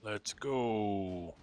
Let's go.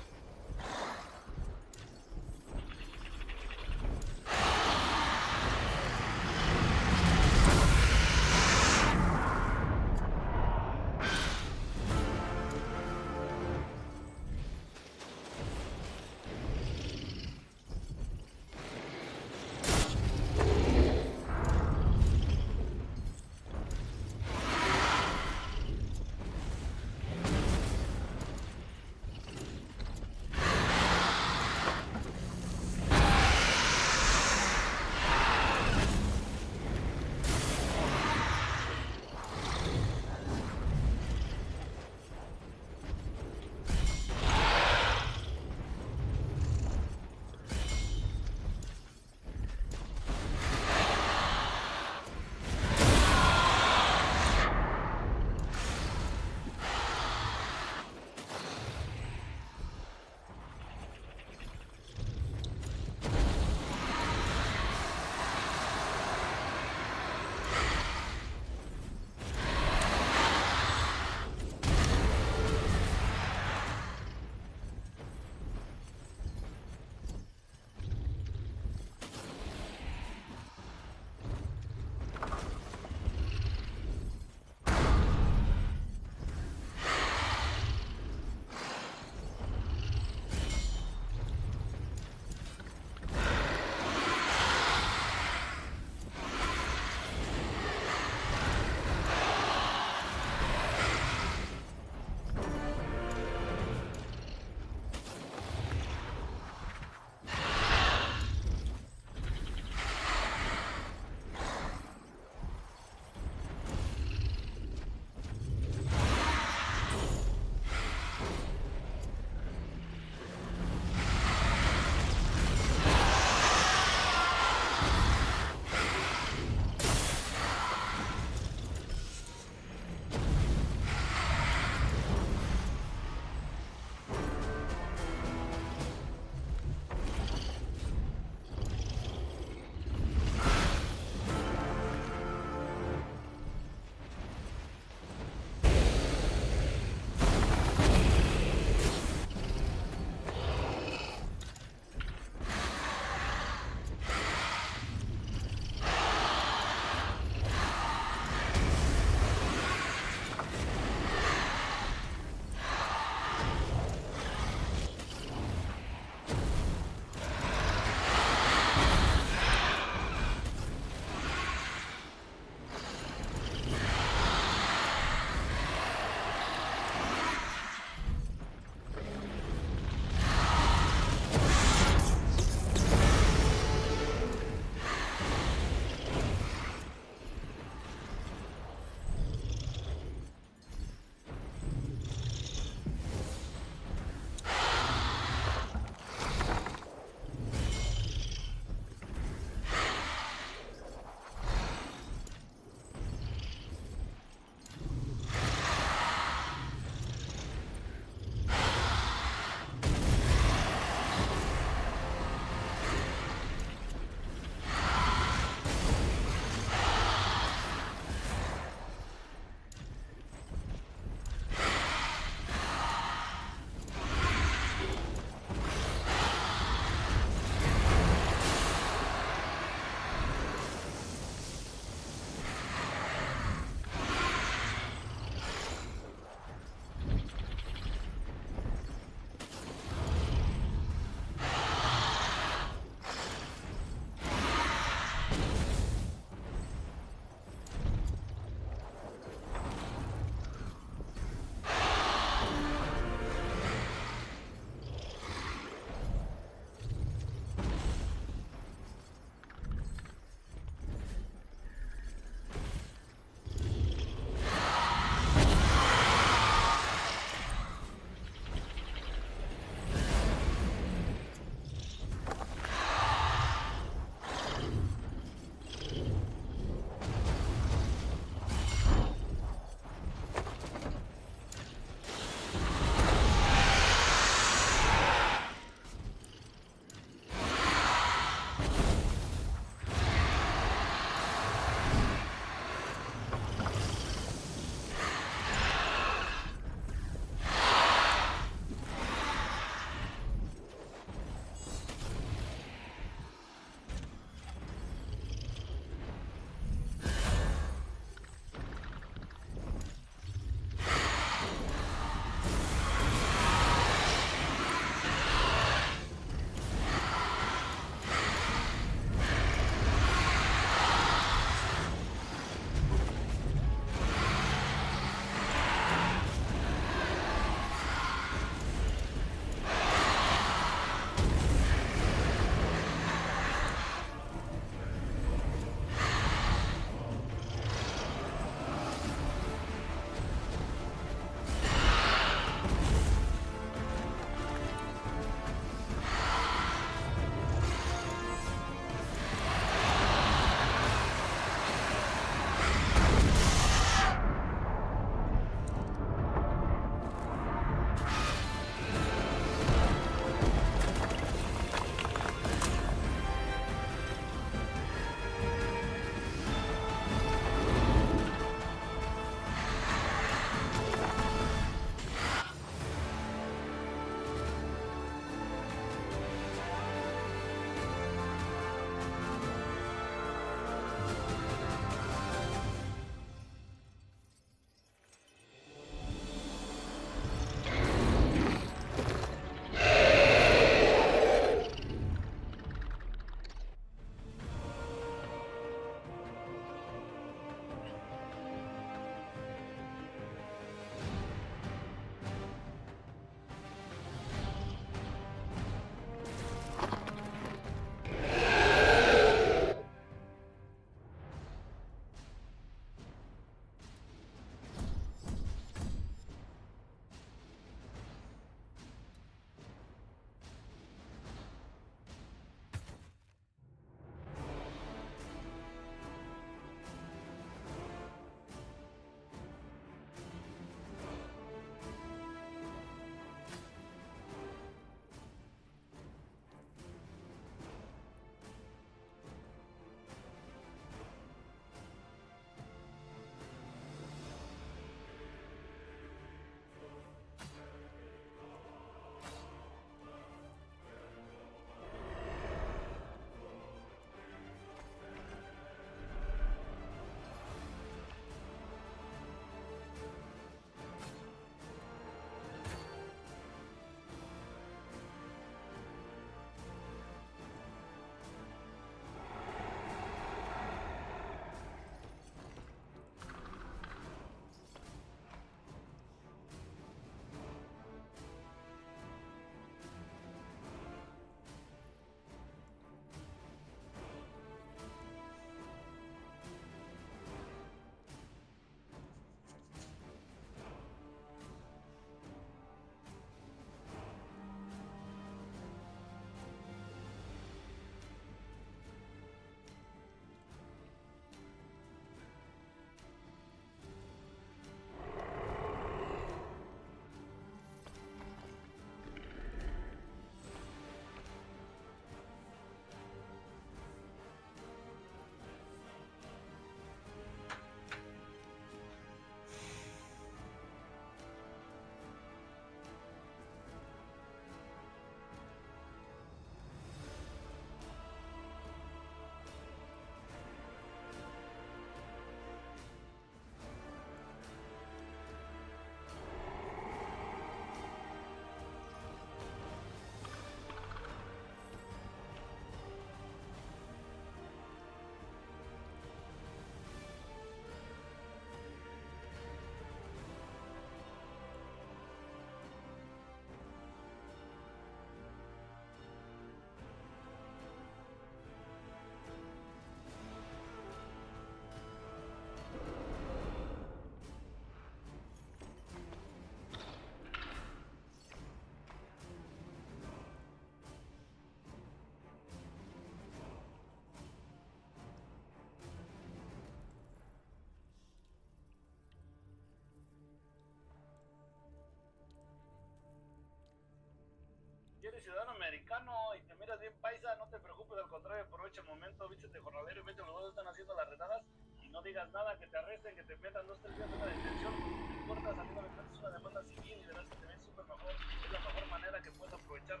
ciudadano americano y te miras bien paisa, no te preocupes, al contrario, aprovecha el momento, vístete jornalero y vete a los dos están haciendo las redadas y no digas nada, que te arresten, que te metan 2, 3 días en la detención, no importa, saliendo de metes una demanda civil y verás que te ves súper mejor, es la mejor manera que puedes aprovechar.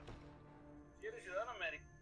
Si eres ciudadano americano,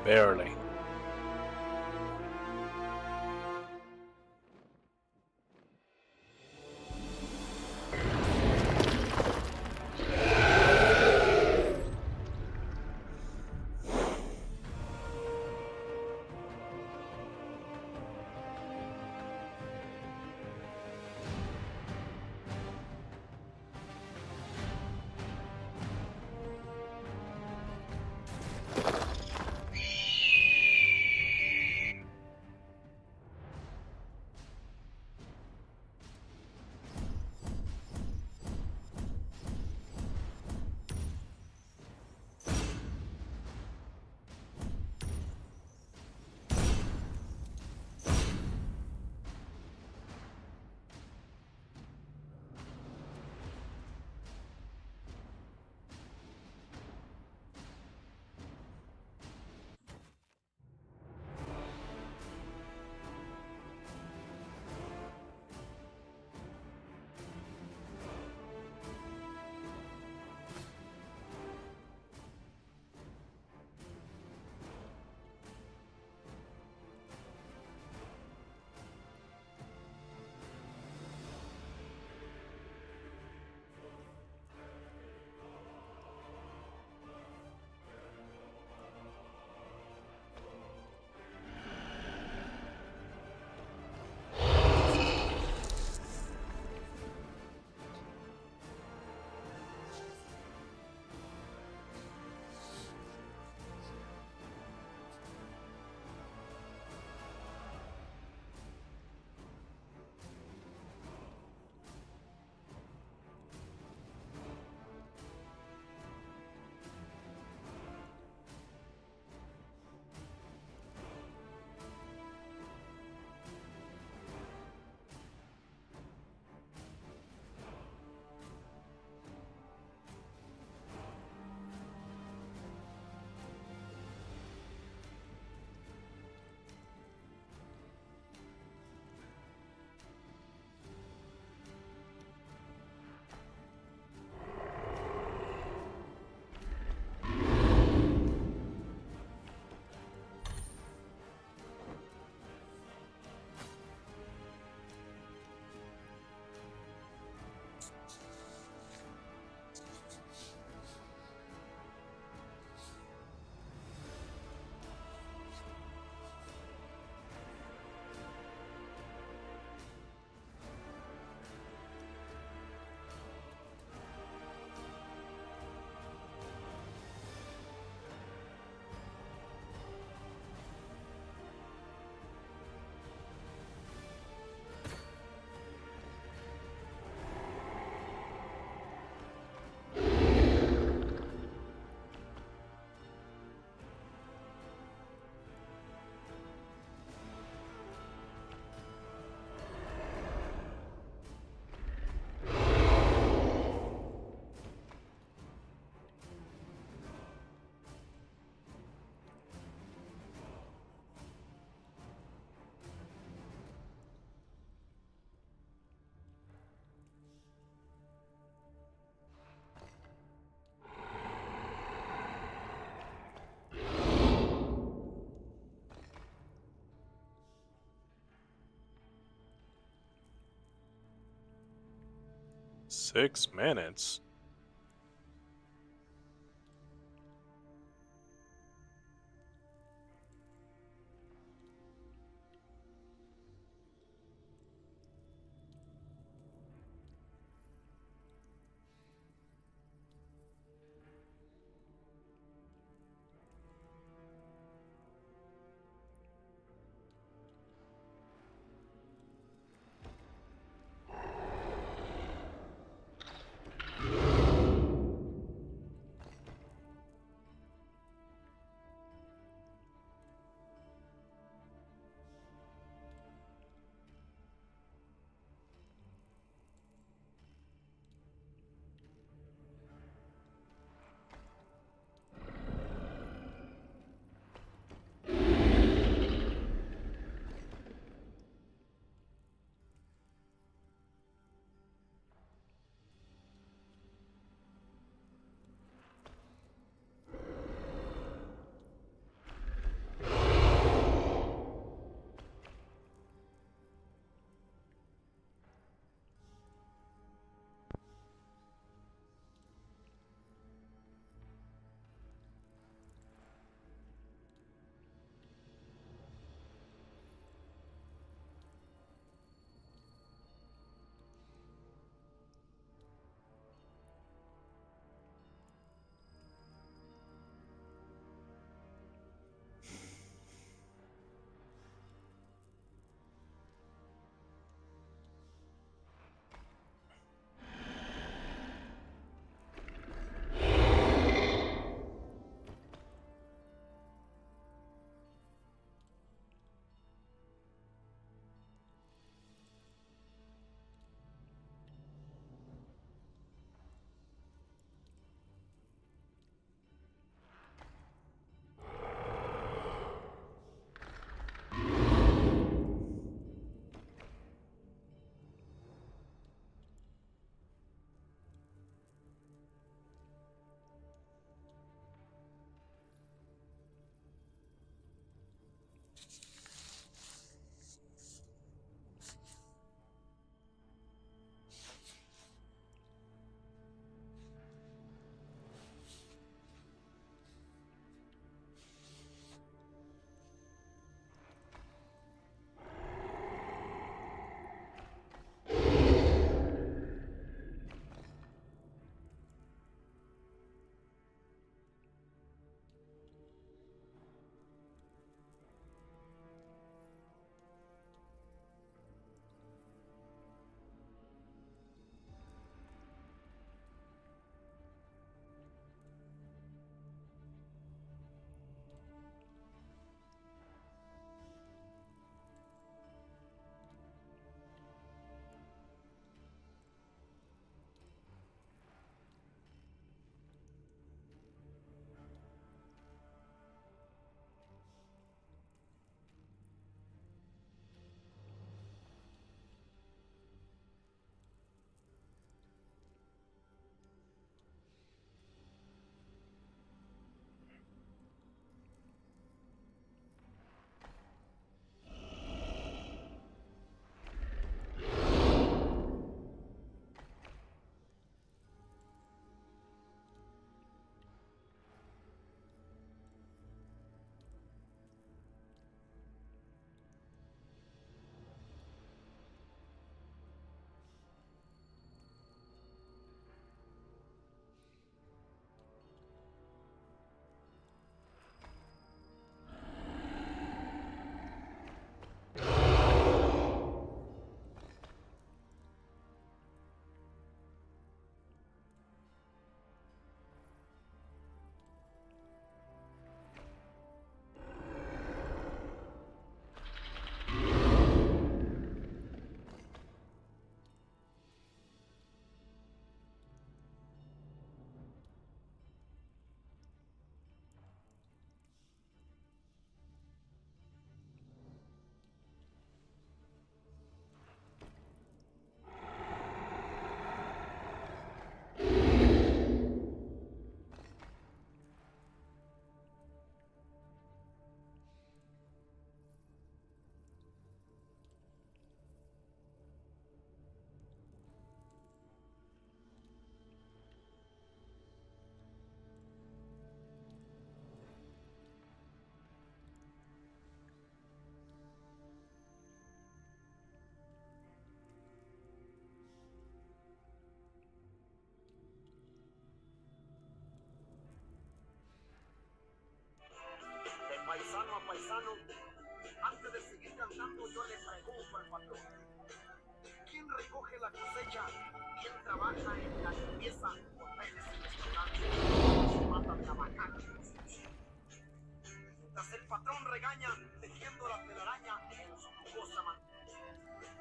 Barely. $6 minutes? paisano, antes de seguir cantando yo le pregunto al patrón, ¿quién recoge la cosecha? ¿Quién trabaja en la limpieza? Hoteles y restaurantes, se matan trabajando. Mientras el patrón regaña, tejiendo la telaraña en su jugosa mano.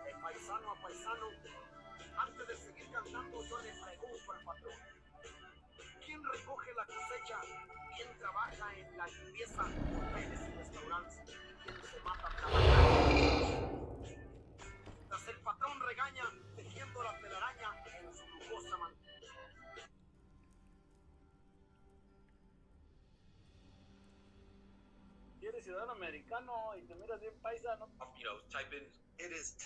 De paisano a paisano, antes de seguir cantando yo le pregunto al patrón, ¿quién recoge la cosecha? ¿Quién trabaja en la limpieza? Hoteles y restaurantes, ¿quién se mata trabajando? Mientras el patrón regaña, tejiendo la telaraña en su lujosa mano. Si eres ciudadano americano y te miras bien paisa, no. You know, type in, it is.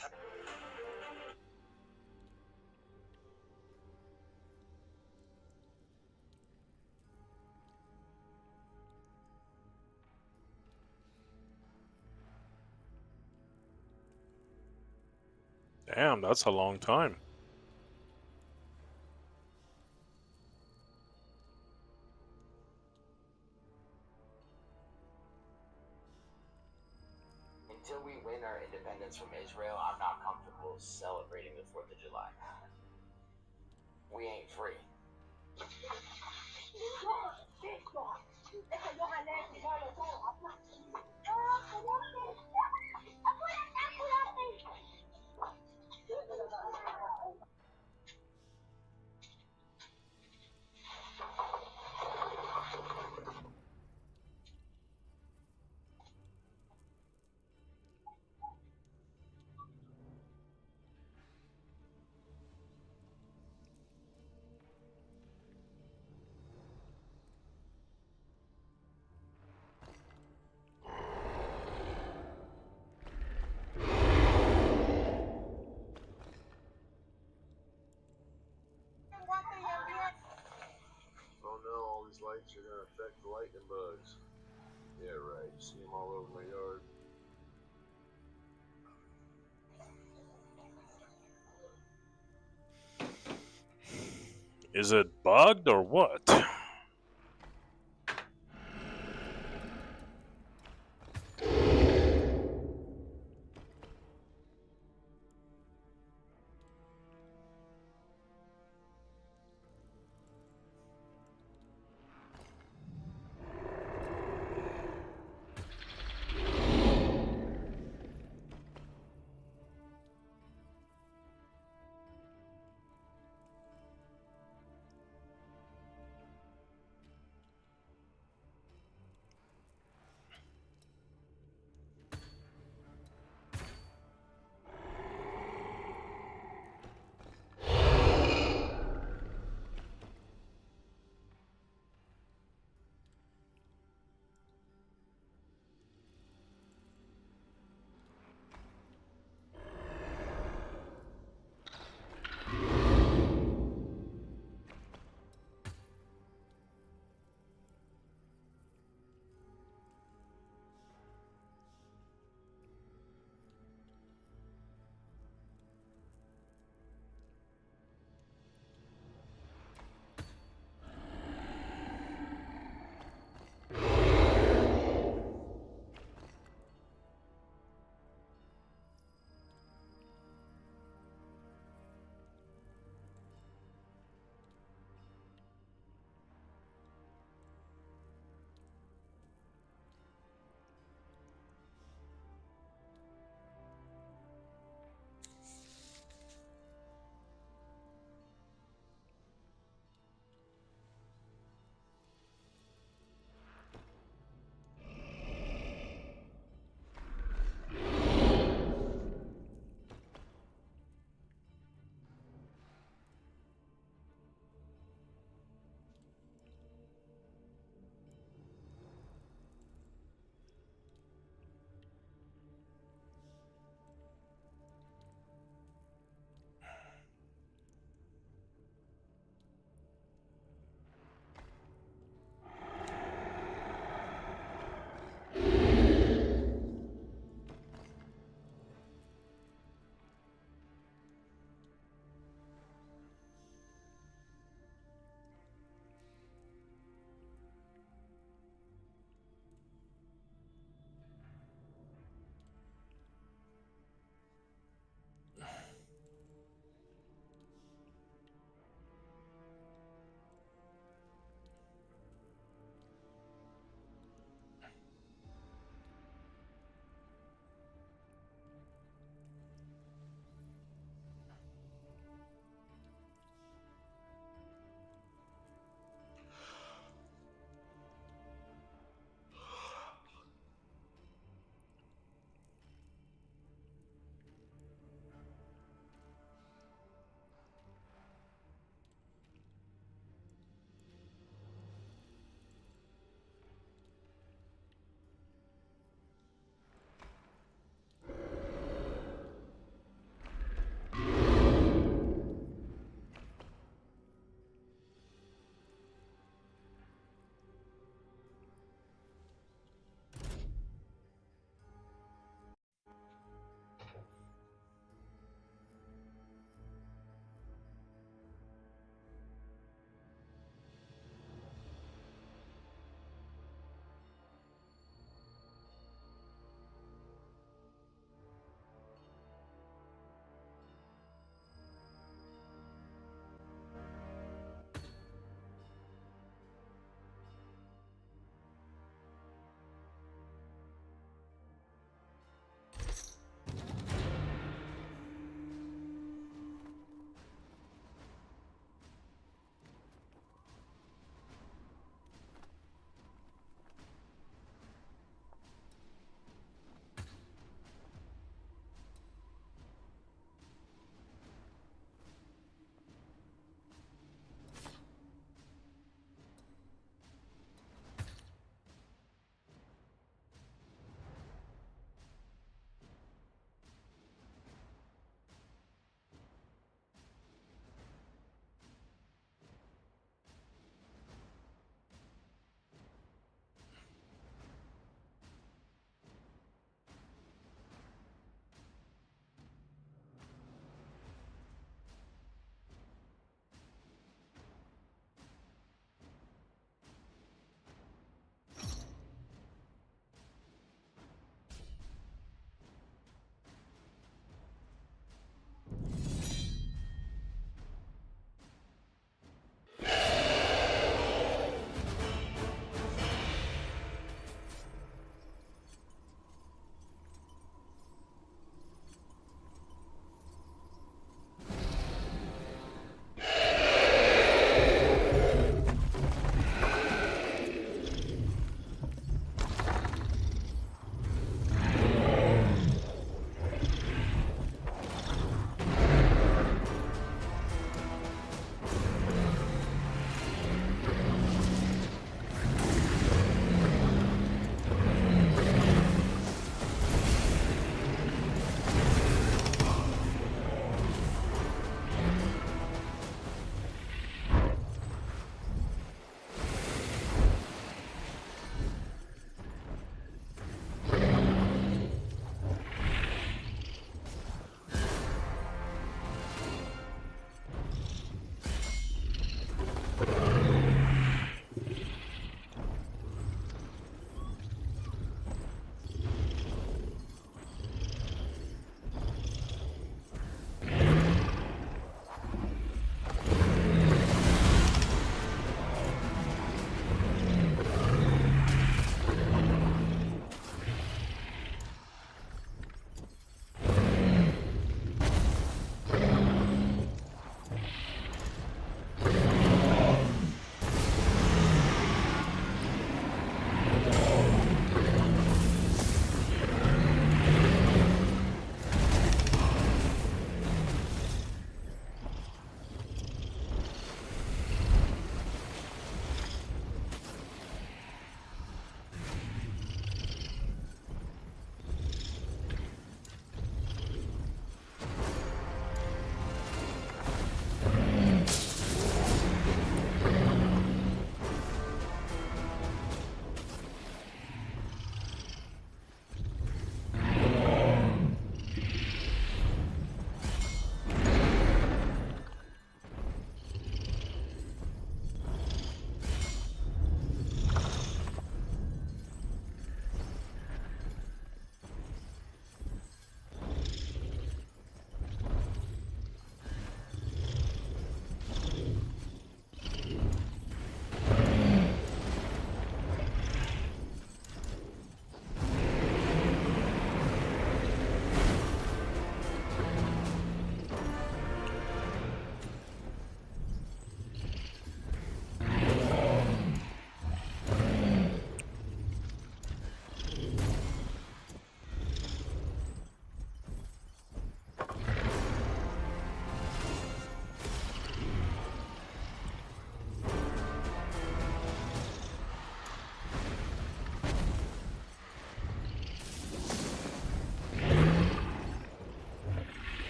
Damn, that's a long time. Until we win our independence from Israel, I'm not comfortable celebrating the 4th of July. We ain't free. Oh no, all these lights are gonna affect the lightning bugs. Yeah, right. You see them all over my yard. Is it bugged or what?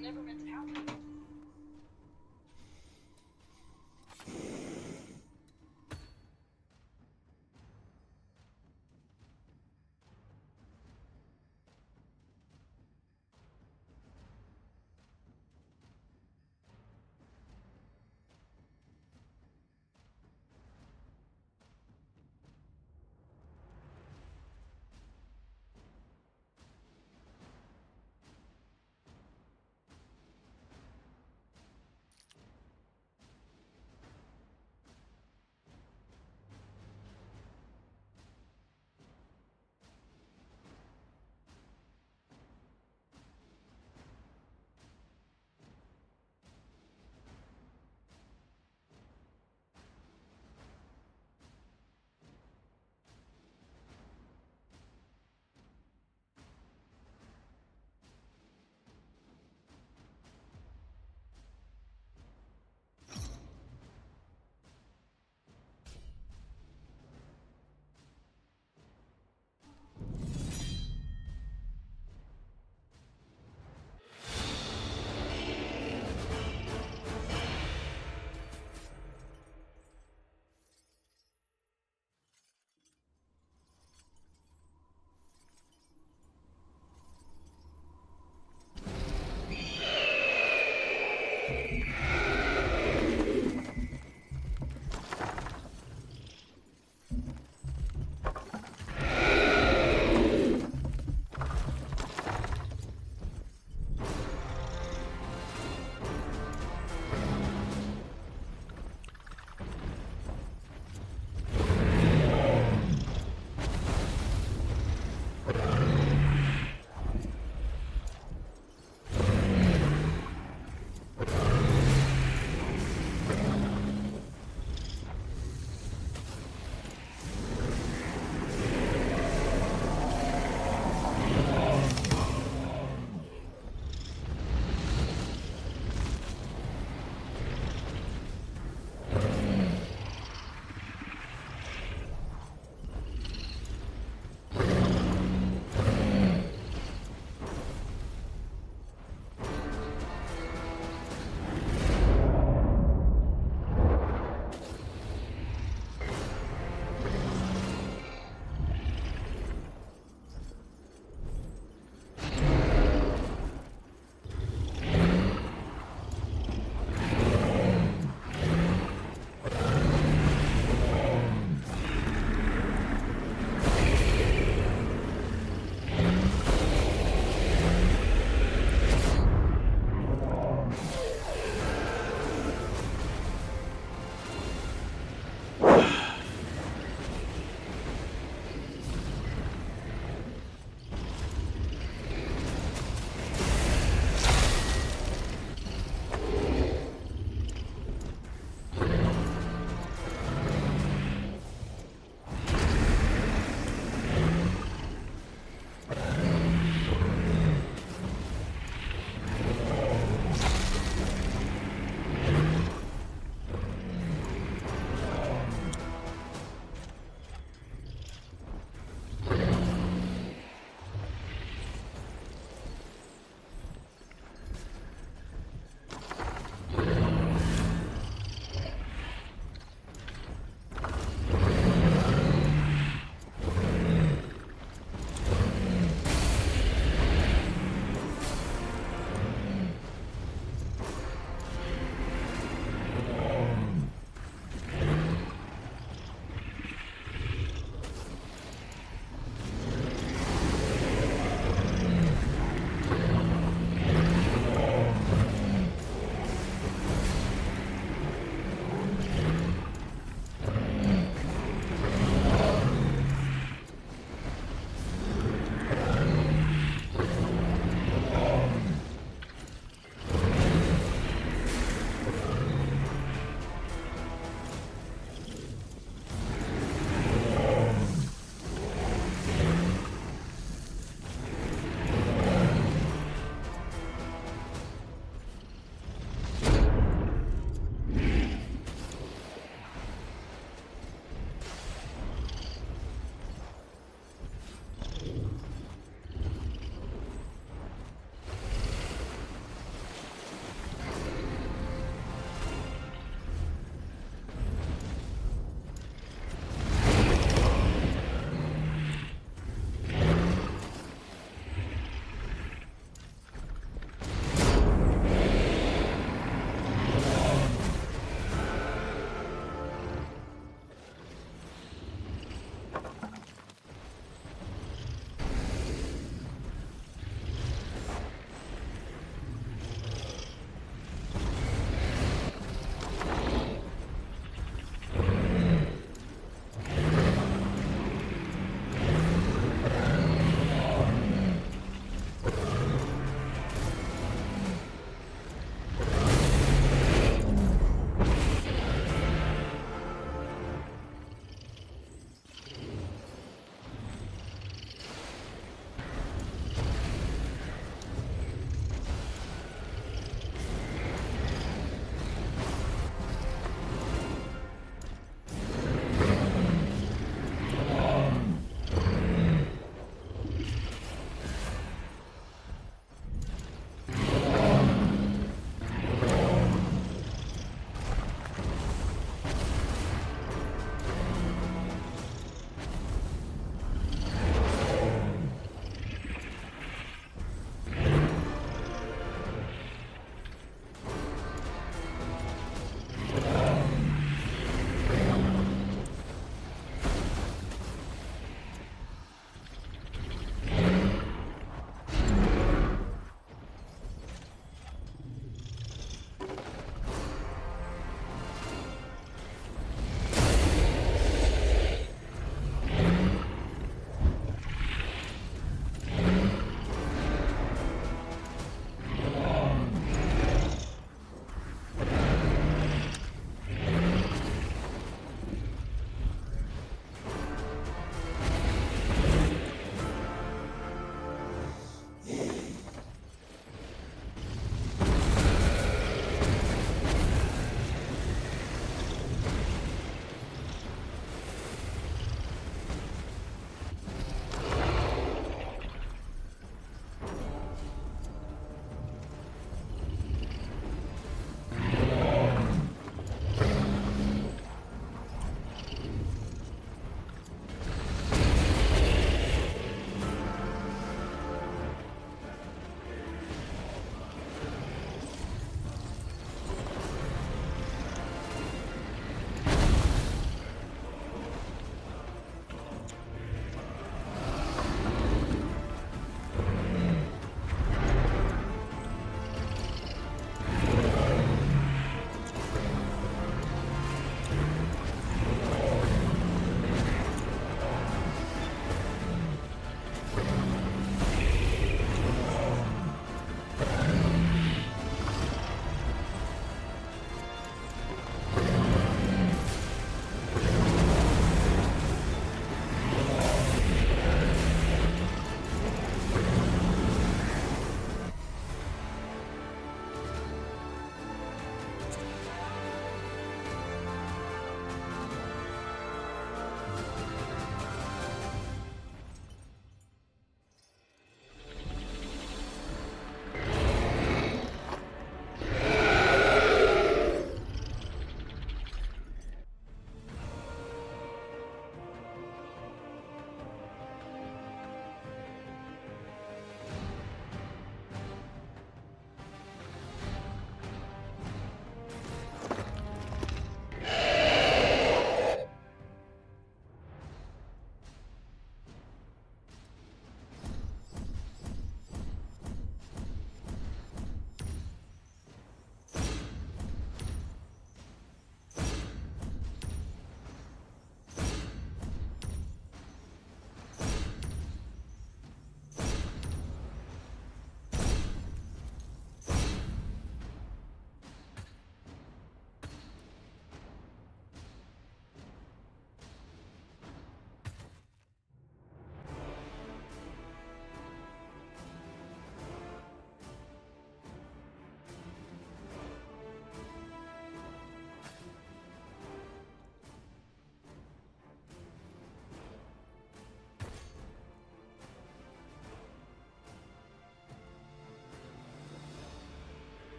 never meant to happen.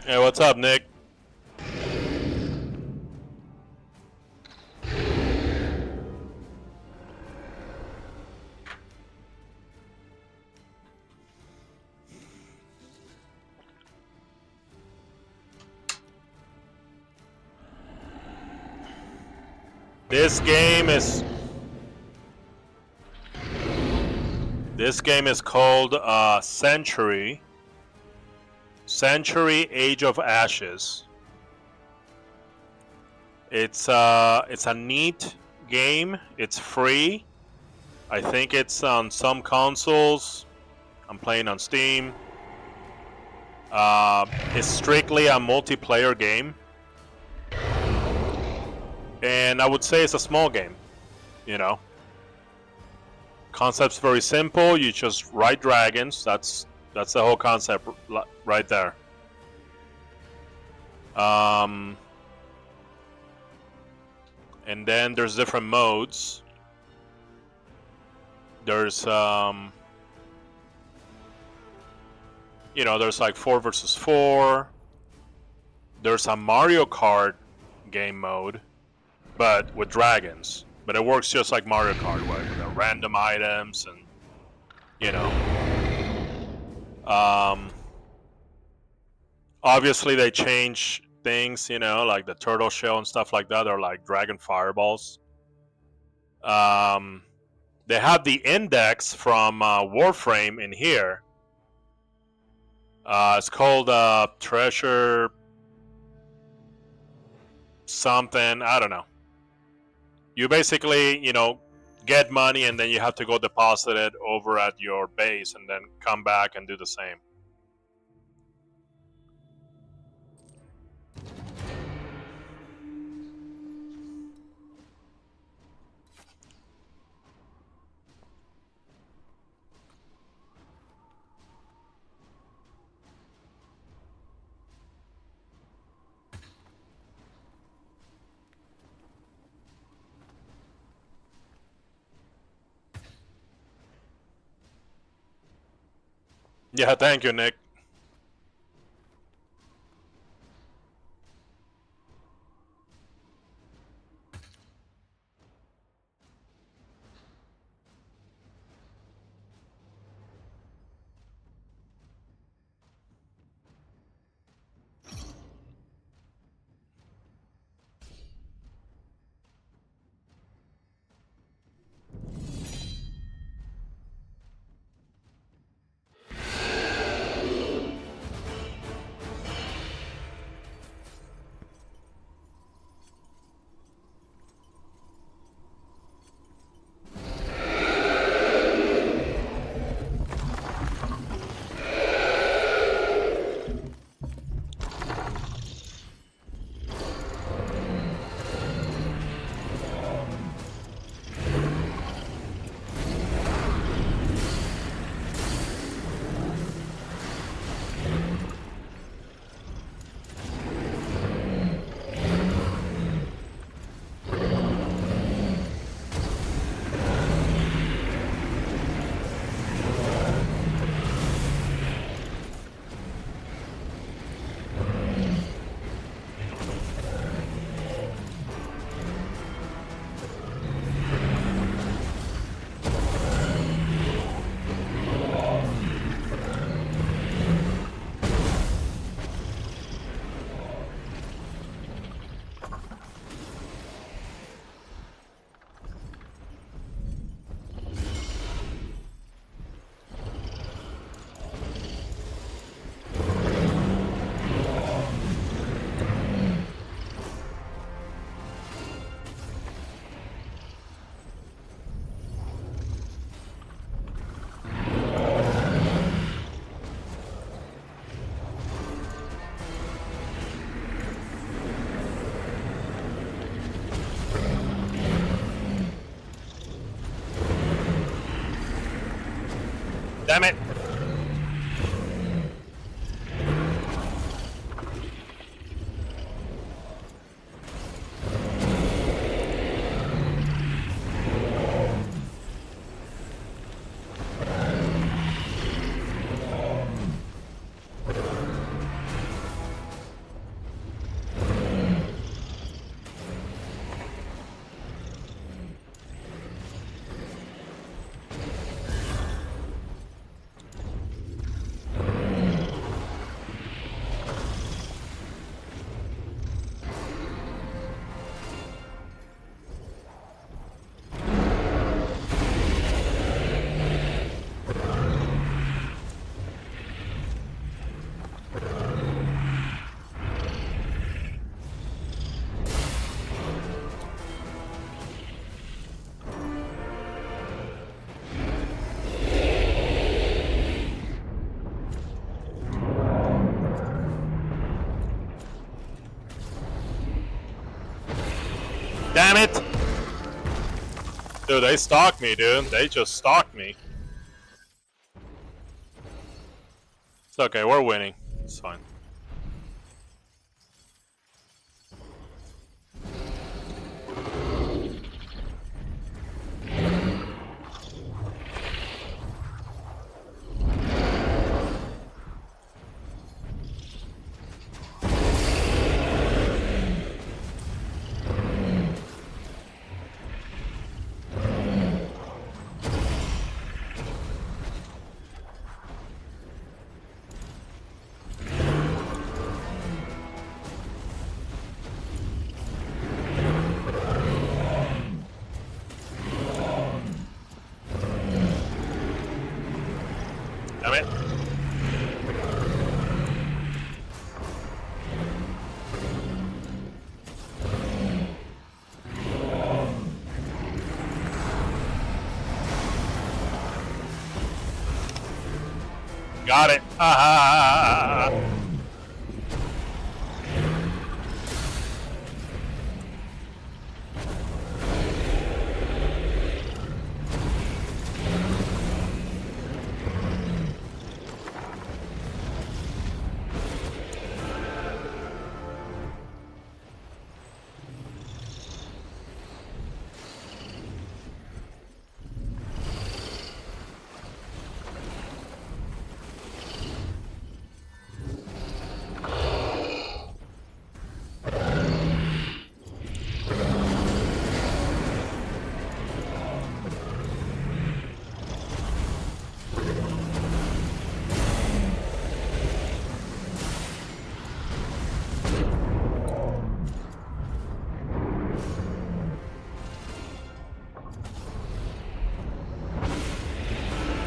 Hey, what's up, Nick? This game is called Century Age of Ashes. It's a neat game. It's free. I think it's on some consoles. I'm playing on Steam. It's strictly a multiplayer game. And I would say it's a small game, you know. Concept's very simple. You just ride dragons. That's the whole concept right there. And then there's different modes. There's you know, there's like 4 versus 4. There's a Mario Kart game mode, but with dragons. But it works just like Mario Kart, with the random items and, you know. Obviously they change things, you know, like the turtle shell and stuff like that. They're like dragon fireballs. They have the index from Warframe in here. It's called Treasure something, I don't know. You basically, you know, get money and then you have to go deposit it over at your base and then come back and do the same. Yeah, thank you, Nick. Damn it. Damn it! Dude, they stalked me, dude. They just stalked me. It's okay, we're winning. It's fine. Damn it. Got it. Ah.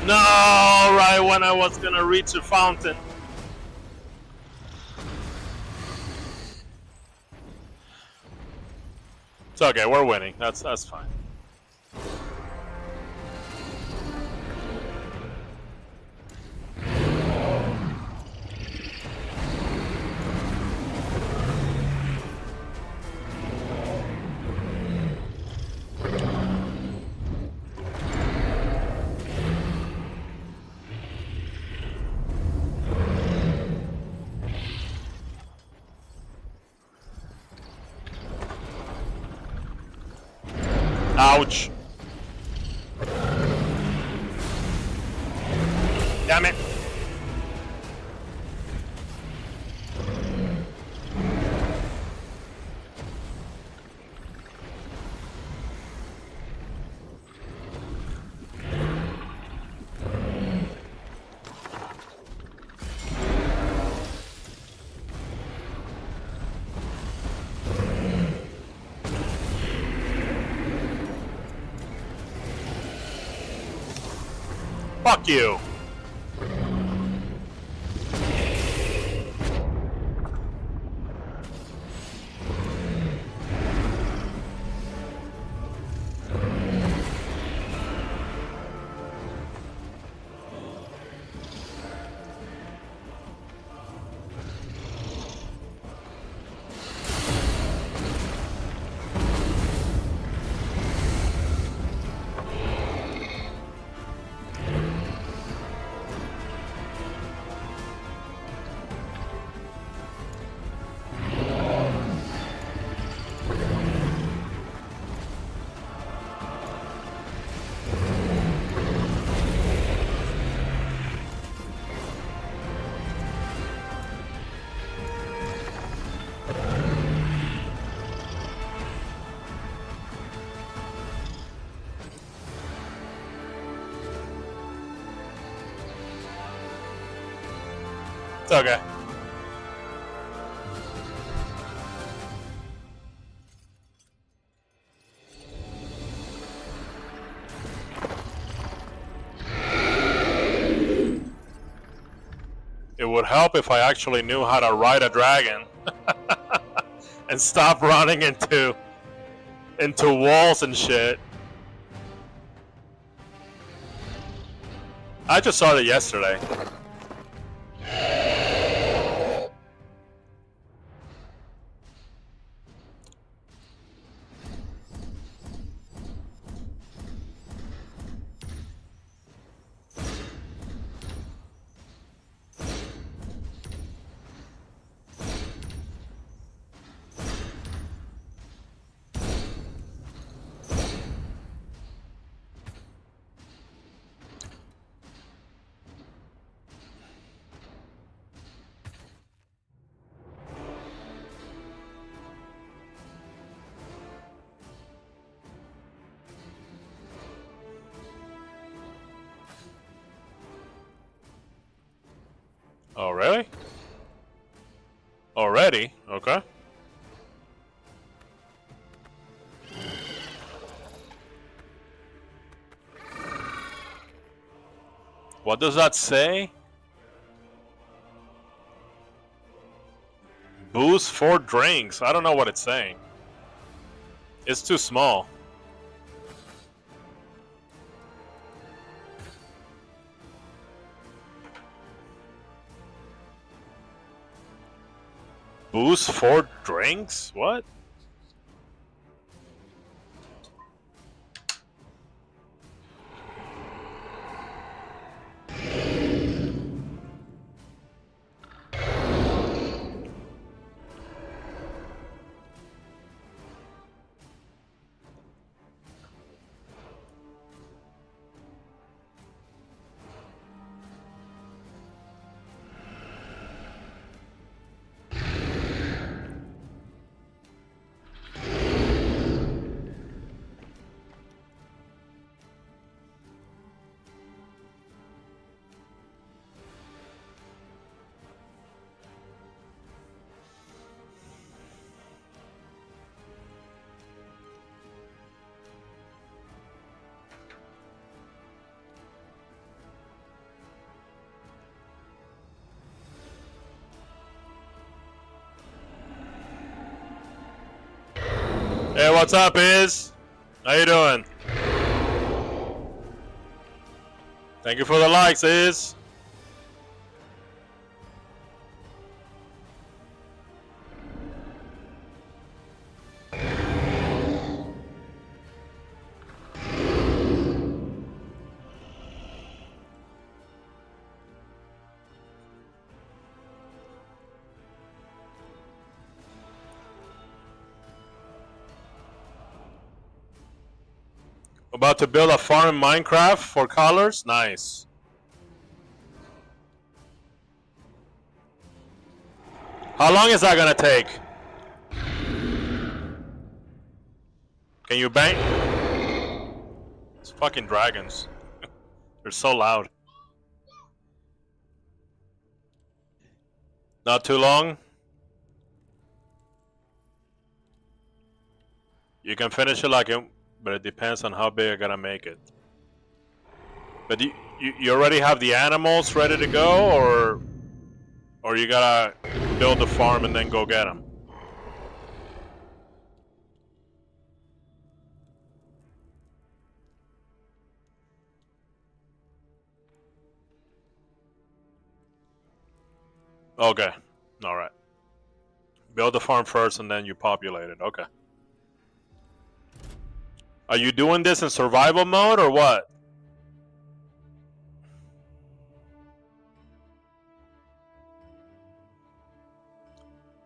No, right when I was gonna reach the fountain. It's okay, we're winning. That's fine. Ouch. Damn it. Fuck you. It's okay. It would help if I actually knew how to ride a dragon and stop running into walls and shit. I just saw it yesterday. Oh, really? Already? Okay. What does that say? Boost 4 drinks. I don't know what it's saying. It's too small. Boost 4 drinks? What? Hey, what's up, Iz? How you doing? Thank you for the likes, Iz. About to build a farm in Minecraft for colors? Nice. How long is that gonna take? Can you bang? It's fucking dragons. They're so loud. Not too long. You can finish it like it, but it depends on how big I gotta make it. But you already have the animals ready to go, or you gotta build the farm and then go get them? Okay, all right. Build the farm first and then you populate it. Okay. Are you doing this in survival mode or what?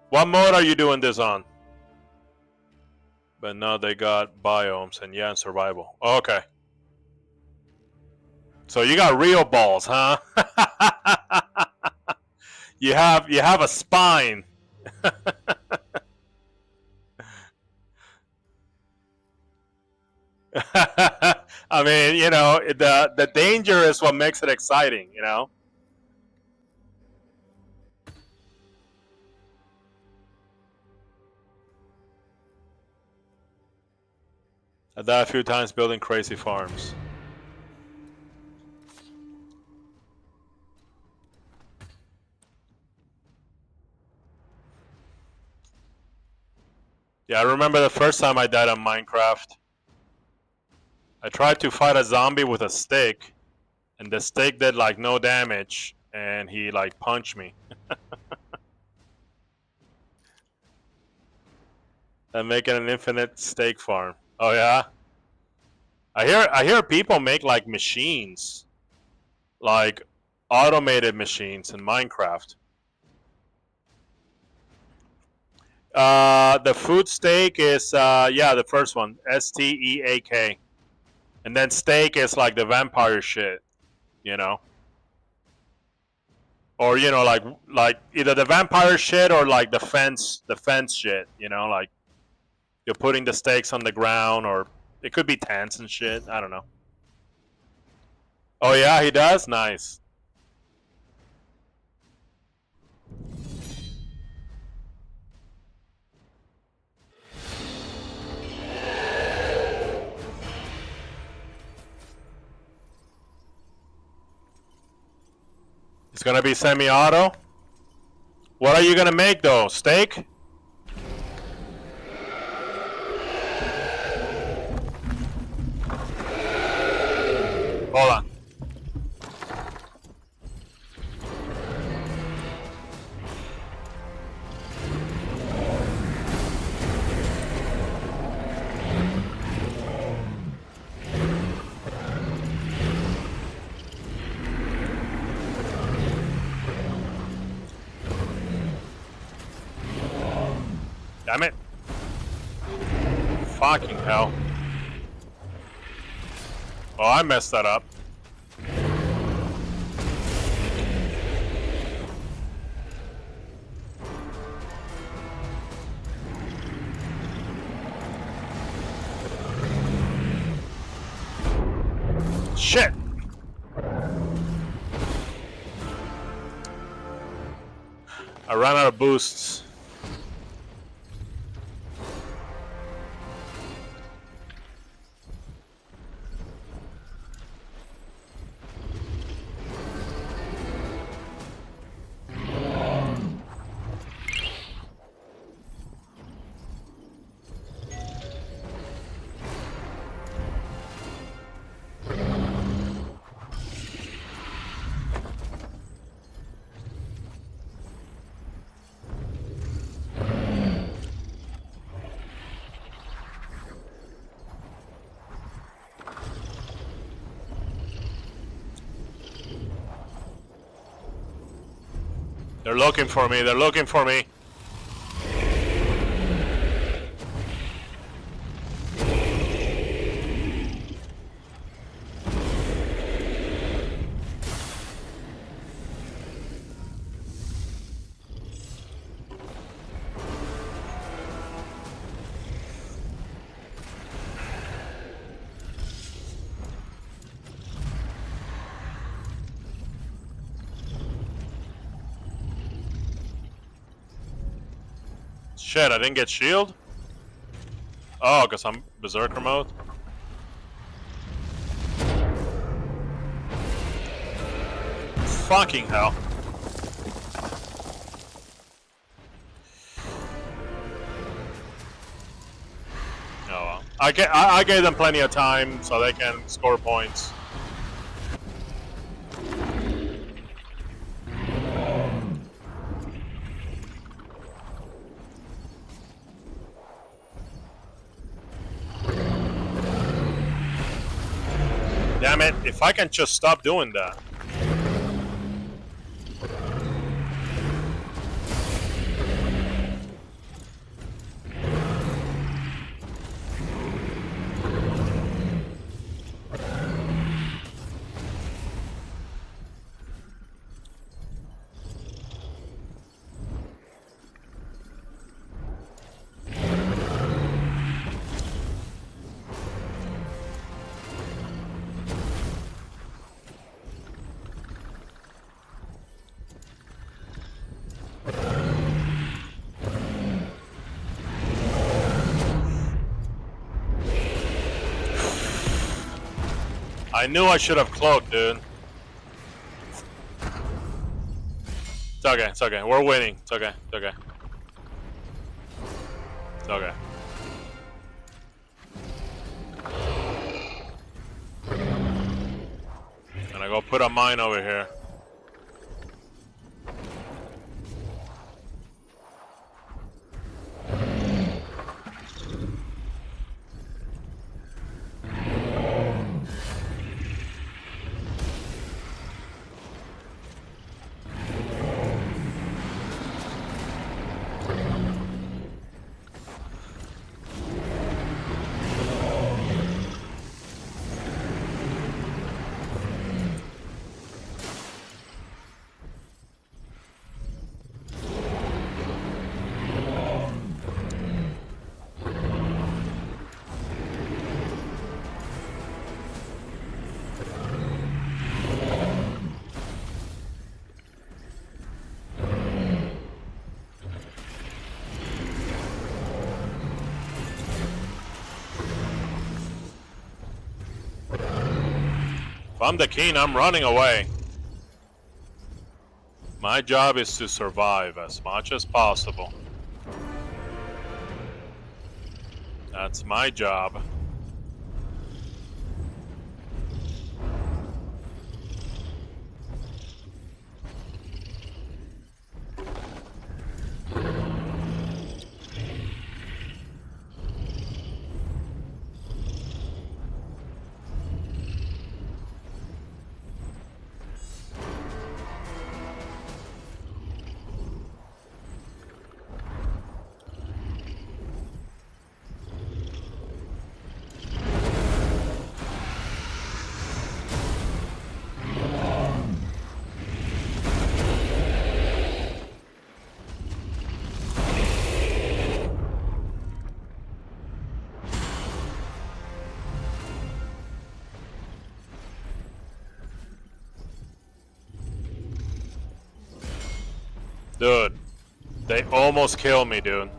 What mode are you doing this on? But now they got biomes and yeah, in survival. Okay. So you got real balls, huh? you have a spine. I mean, you know, the danger is what makes it exciting, you know? I died a few times building crazy farms. Yeah, I remember the first time I died on Minecraft. I tried to fight a zombie with a stick, and the stick did like no damage, and he like punched me. And making an infinite steak farm. Oh yeah? I hear people make like machines. Like automated machines in Minecraft. The food steak is yeah, the first one. STEAK. And then steak is like the vampire shit, you know? Or you know, like either the vampire shit or like the fence shit, you know, like you're putting the stakes on the ground, or it could be tents and shit. I don't know. Oh yeah, he does? Nice. It's gonna be semi-auto. What are you gonna make though? Steak? Hold on. Damn it. Fucking hell. Oh, I messed that up. Shit! I ran out of boosts. They're looking for me, they're looking for me. Shit, I didn't get shield? Oh, because I'm berserker mode? Fucking hell. Oh well. I gave them plenty of time so they can score points. Damn it, if I can just stop doing that. I knew I should have cloaked, dude. It's okay, it's okay. We're winning. It's okay, it's okay. It's okay. Gonna go put a mine over here. If I'm the king, I'm running away. My job is to survive as much as possible. That's my job. Dude, they almost killed me, dude.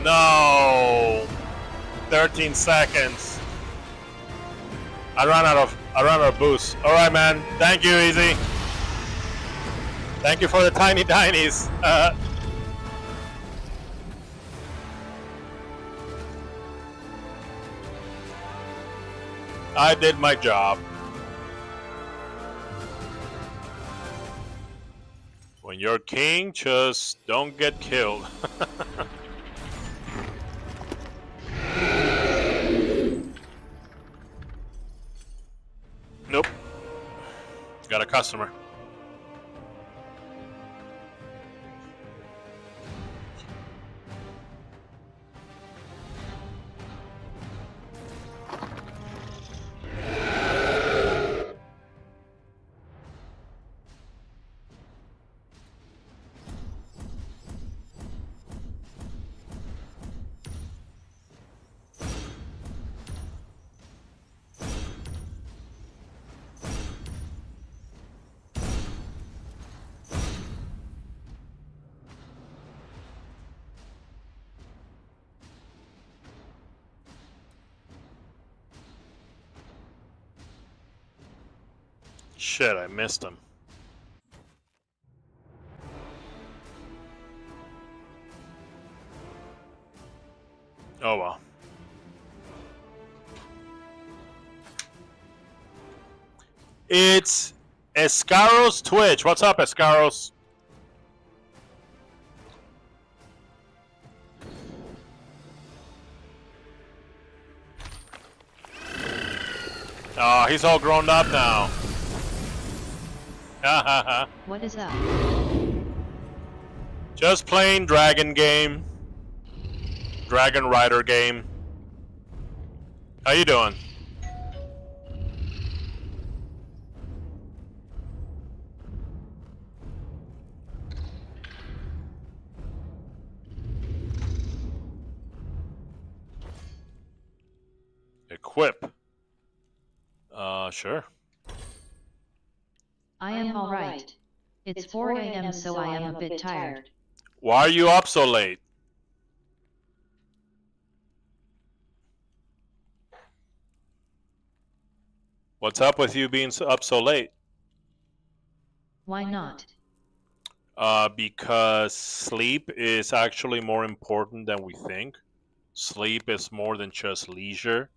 No, 13 seconds. I ran out of boost. All right, man. Thank you, Easy. Thank you for the tiny tinies. I did my job. When you're king, just don't get killed. Nope. Got a customer. Shit, I missed him. Oh well. It's Escaros Twitch. What's up, Escaros? Oh, he's all grown up now. What is that? Just playing Dragon game. Dragon Rider game. How you doing? Equip. Sure. I am alright. It's 4 a.m. so I am a bit tired. Why are you up so late? What's up with you being up so late? Why not? Because sleep is actually more important than we think. Sleep is more than just leisure.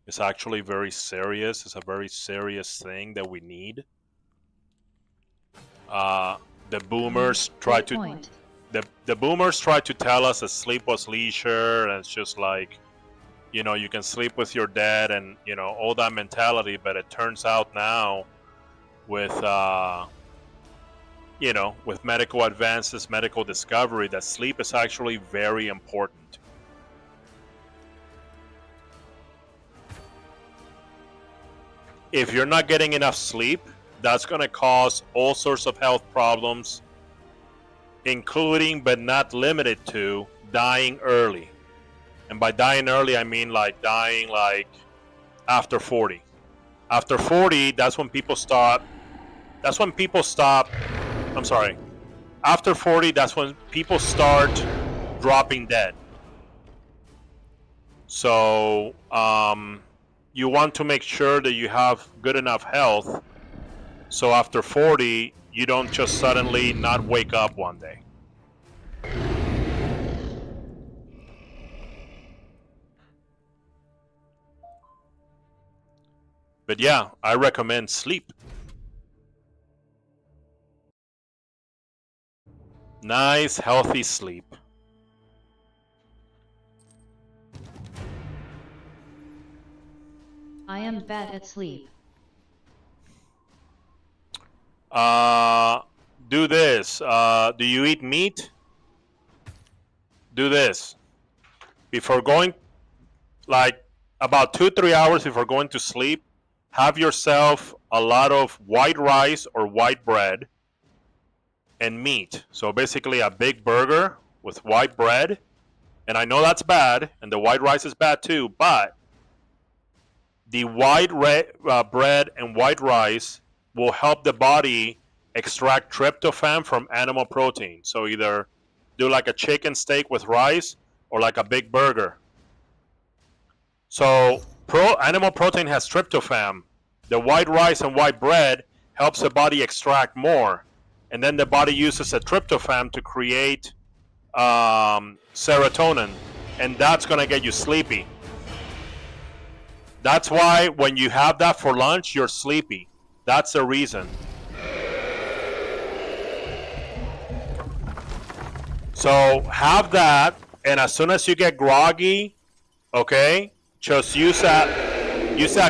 It's actually very serious. It's a very serious thing that we need. The boomers try to the boomers try to tell us that sleep was leisure, and it's just like, you know, you can sleep with your dad and, you know, all that mentality. But it turns out now with you know, with medical advances, medical discovery, that sleep is actually very important. If you're not getting enough sleep, that's going to cause all sorts of health problems, including but not limited to dying early. And by dying early, I mean like dying like after 40. After 40, that's when people stop. I'm sorry. After 40, that's when people start dropping dead. So you want to make sure that you have good enough health, so after 40, you don't just suddenly not wake up one day. But yeah, I recommend sleep. Nice, healthy sleep. I am bad at sleep. Do this. Do you eat meat? Do this. Before going, like about 2-3 hours before going to sleep, have yourself a lot of white rice or white bread and meat. So basically a big burger with white bread. And I know that's bad, and the white rice is bad too, but the white bread and white rice will help the body extract tryptophan from animal protein. So either do like a chicken steak with rice or like a big burger. So animal protein has tryptophan. The white rice and white bread helps the body extract more. And then the body uses a tryptophan to create serotonin. And that's going to get you sleepy. That's why when you have that for lunch, you're sleepy. That's the reason. So have that, and as soon as you get groggy, okay, just use that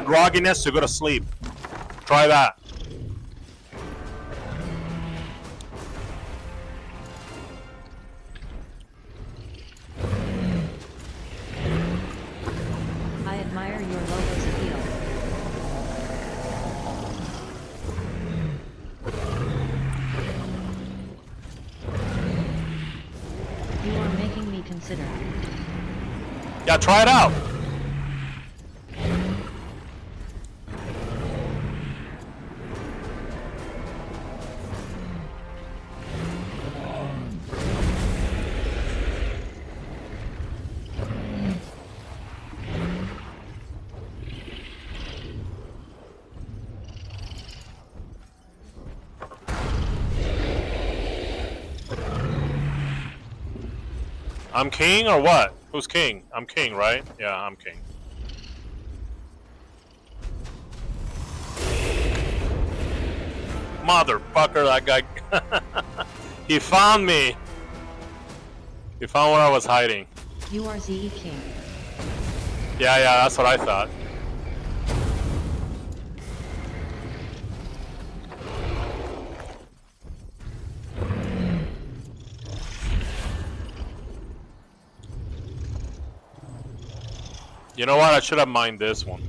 grogginess to go to sleep. Try that. I admire your logo's appeal. You are making me consider. Yeah, try it out. I'm king or what? Who's king? I'm king, right? Yeah, I'm king. Motherfucker, that guy. He found me. He found where I was hiding. You are ZE King. Yeah, that's what I thought. You know what? I should have mined this one.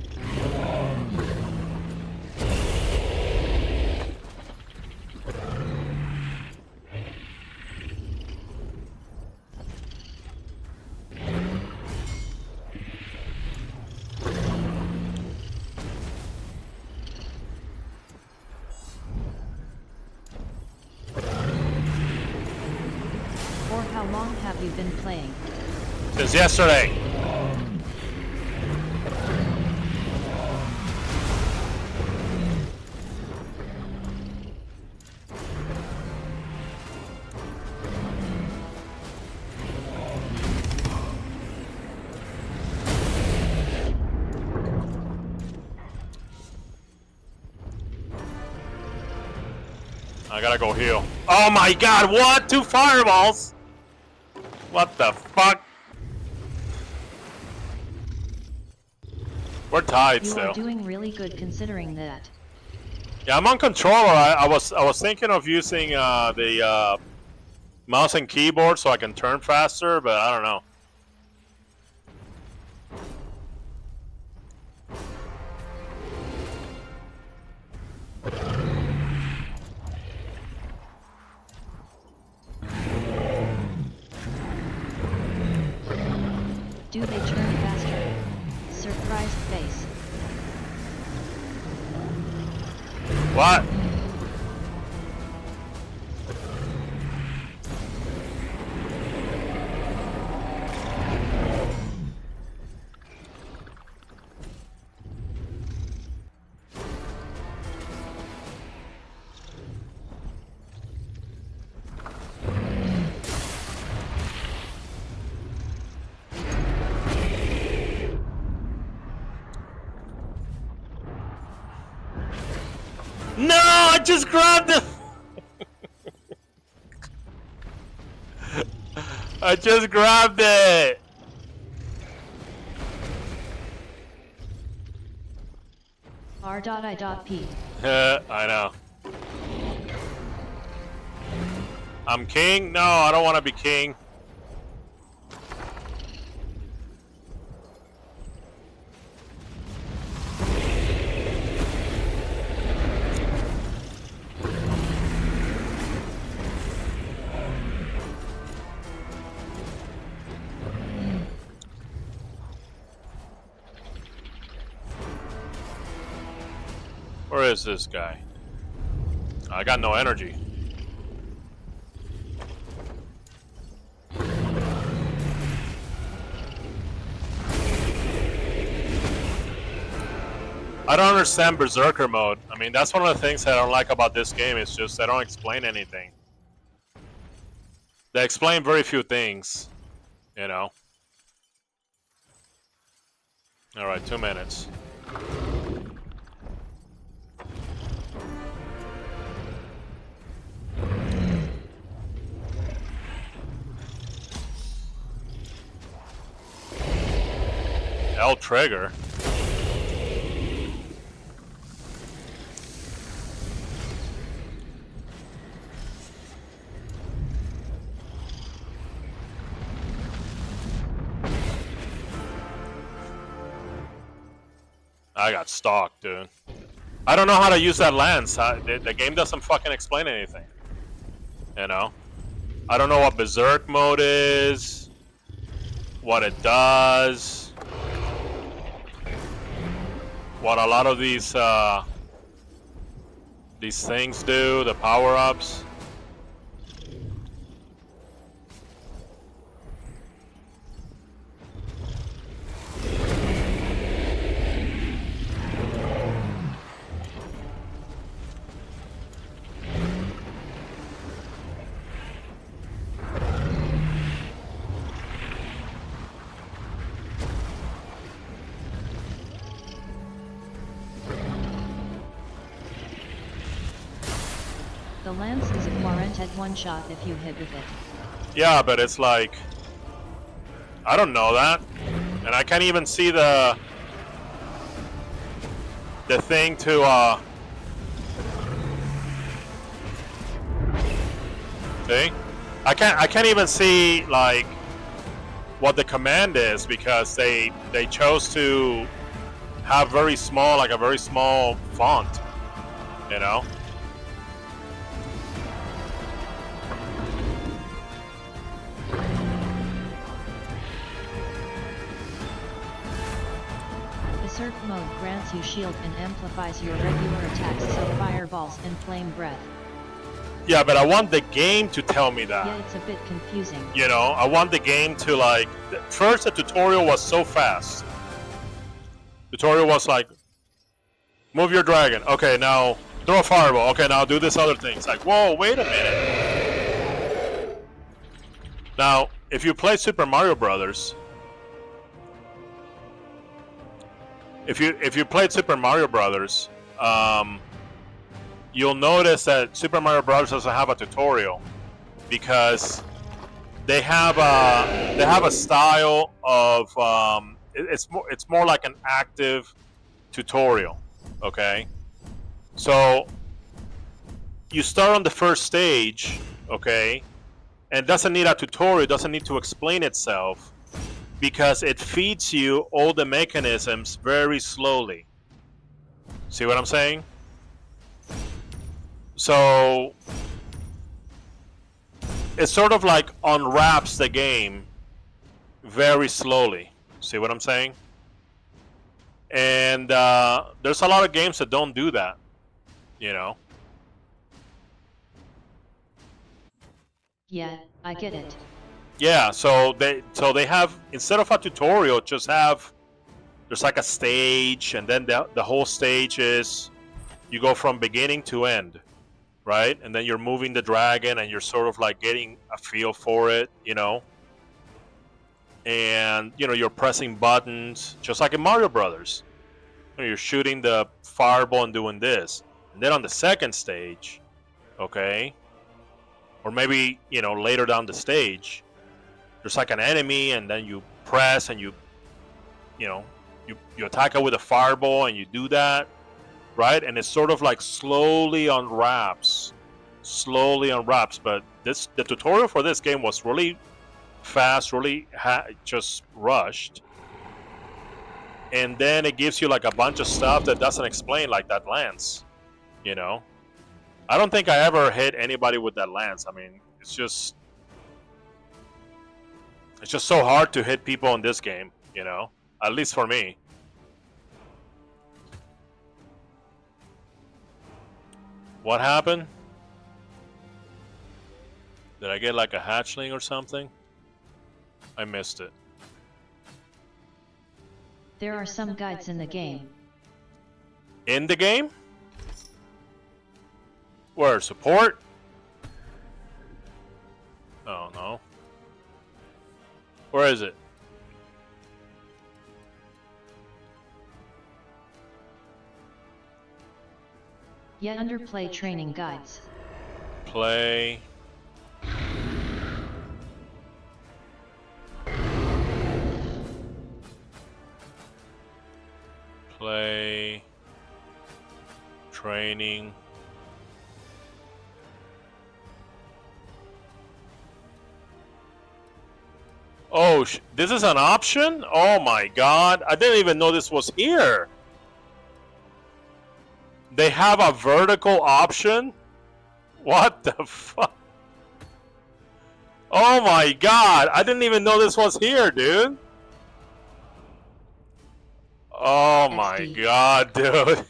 For how long have you been playing? Since yesterday. I gotta go heal. Oh my god, what? 2 fireballs? What the fuck? We're tied You still. are doing really good considering that. Yeah, I'm on controller. I was thinking of using the mouse and keyboard so I can turn faster, but I don't know. Do they turn faster? Surprised face. What? No, I just grabbed it. I just grabbed it. R.I.P. I know. I'm king? No, I don't want to be king. Where is this guy? I got no energy. I don't understand Berserker mode. I mean, that's one of the things I don't like about this game. It's just they don't explain anything. They explain very few things, you know. Alright, 2 minutes. L trigger. I got stalked, dude. I don't know how to use that lance. The game doesn't fucking explain anything. You know? I don't know what Berserk mode is. What it does. What a lot of these things do, the power-ups. The lance is a quaranted one shot if you hit with it. Yeah, but it's like, I don't know that, and I can't even see the thing to see. I can't even see like what the command is because they chose to have very small, like a very small font, you know. Berserk mode grants you shield and amplifies your regular attacks, so fireballs and flame breath. Yeah, but I want the game to tell me that. Yeah, it's a bit confusing. You know, I want the game to like... First, the tutorial was so fast. Tutorial was like, move your dragon. Okay, now throw a fireball. Okay, now do this other thing. It's like, whoa, wait a minute. Now, if you play Super Mario Brothers... If you played Super Mario Brothers, you'll notice that Super Mario Brothers doesn't have a tutorial because they have a style of it's more like an active tutorial. Okay, so you start on the first stage, okay, and it doesn't need a tutorial, it doesn't need to explain itself, because it feeds you all the mechanisms very slowly. See what I'm saying? So it sort of like unwraps the game very slowly. See what I'm saying? And there's a lot of games that don't do that, you know? Yeah, I get it. Yeah, so they have, instead of a tutorial, just have, there's like a stage, and then the whole stage is, you go from beginning to end, right? And then you're moving the dragon, and you're sort of like getting a feel for it, you know? And, you know, you're pressing buttons, just like in Mario Brothers. You know, you're shooting the fireball and doing this. And then on the second stage, okay, or maybe, you know, later down the stage, there's like an enemy, and then you press, and you know, you attack it with a fireball, and you do that, right? And it's sort of like slowly unwraps. But the tutorial for this game was really fast, really just rushed. And then it gives you like a bunch of stuff that doesn't explain, like that lance, you know? I don't think I ever hit anybody with that lance. I mean, it's just so hard to hit people in this game, you know? At least for me. What happened? Did I get like a hatchling or something? I missed it. There are some guides in the game. In the game? Where? Support? Oh, no. Where is it? Yet under play training guides. Play. Play. Training. Oh, this is an option? Oh my god. I didn't even know this was here. They have a vertical option? What the fuck? Oh my god. I didn't even know this was here, dude. Oh my god, dude.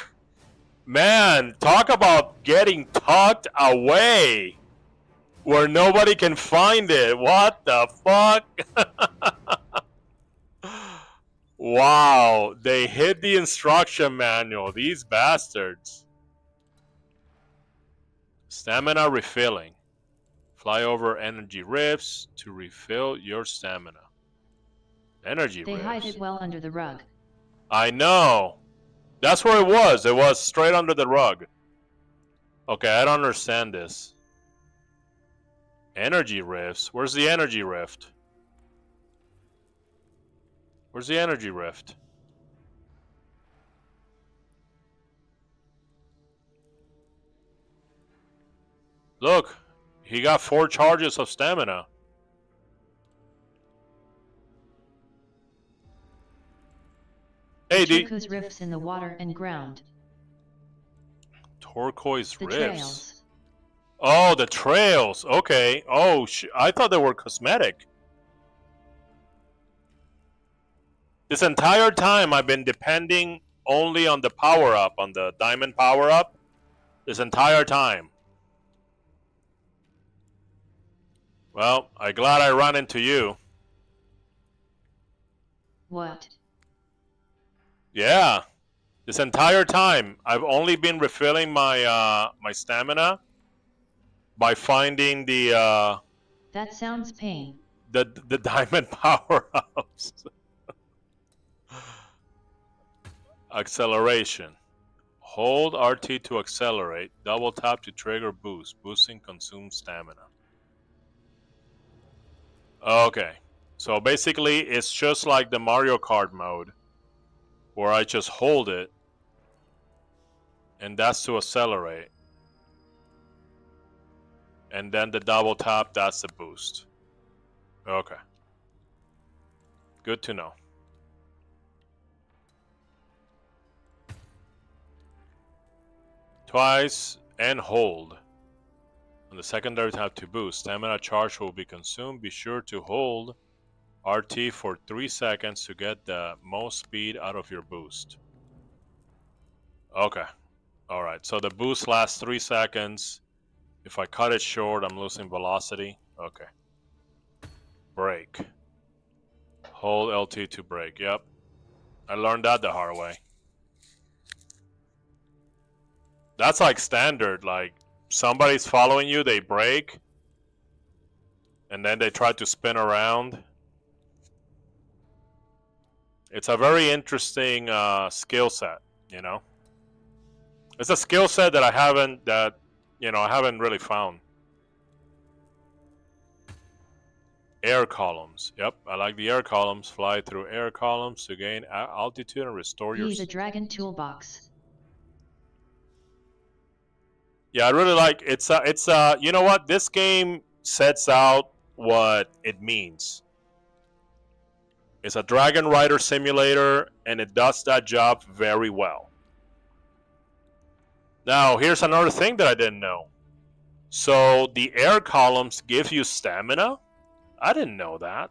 Man, talk about getting tucked away where nobody can find it. What the fuck? Wow, they hid the instruction manual, these bastards. Stamina refilling. Fly over energy rifts to refill your stamina. Energy rifts. They hide it well under the rug. I know. That's where it was. It was straight under the rug. Okay, I don't understand this. Energy rifts? Where's the energy rift? Where's the energy rift? Look, he got 4 charges of stamina. Hey, Turquoise rifts in the water and ground. Turquoise The rifts. trails. Oh, the trails. Okay. Oh, I thought they were cosmetic. This entire time I've been depending only on the power-up, on the diamond power-up. This entire time. Well, I'm glad I ran into you. What? Yeah. This entire time I've only been refilling my my stamina by finding the That sounds pain. the diamond power-ups. Acceleration. Hold RT to accelerate. Double tap to trigger boost. Boosting consumes stamina. Okay. So basically it's just like the Mario Kart mode, where I just hold it, and that's to accelerate. And then the double tap, that's the boost. Okay. Good to know. Twice and hold. On the secondary tap to boost. Stamina charge will be consumed. Be sure to hold RT for 3 seconds to get the most speed out of your boost. Okay. Alright, so the boost lasts 3 seconds. If I cut it short, I'm losing velocity. Okay. Brake. Hold LT to brake. Yep. I learned that the hard way. That's like standard. Like, somebody's following you, they brake. And then they try to spin around. It's a very interesting skill set, you know? It's a skill set that I haven't really found. Air columns. Yep, I like the air columns. Fly through air columns to gain altitude and restore your... Use a dragon toolbox. Yeah, I really like it's you know what? This game sets out what it means. It's a Dragon Rider simulator, and it does that job very well. Now, here's another thing that I didn't know. So, the air columns give you stamina? I didn't know that.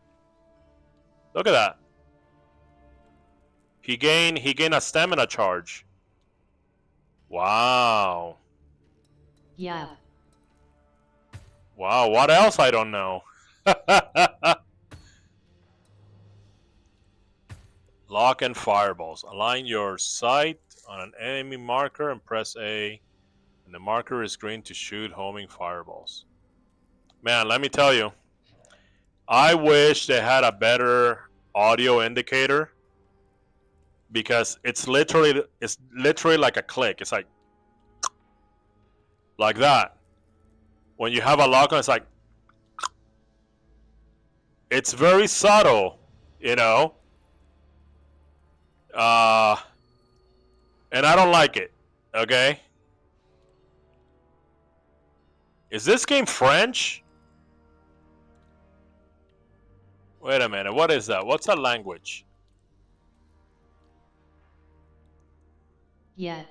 Look at that. He gained a stamina charge. Wow. Yeah. Wow, what else I don't know? Lock and fireballs. Align your sight on an enemy marker and press A. And the marker is green to shoot homing fireballs. Man, let me tell you. I wish they had a better audio indicator. Because it's literally like a click. It's like that. When you have a lock on, it's like... It's very subtle, you know? And I don't like it, okay? Is this game French? Wait a minute, what is that? What's that language? Yeah.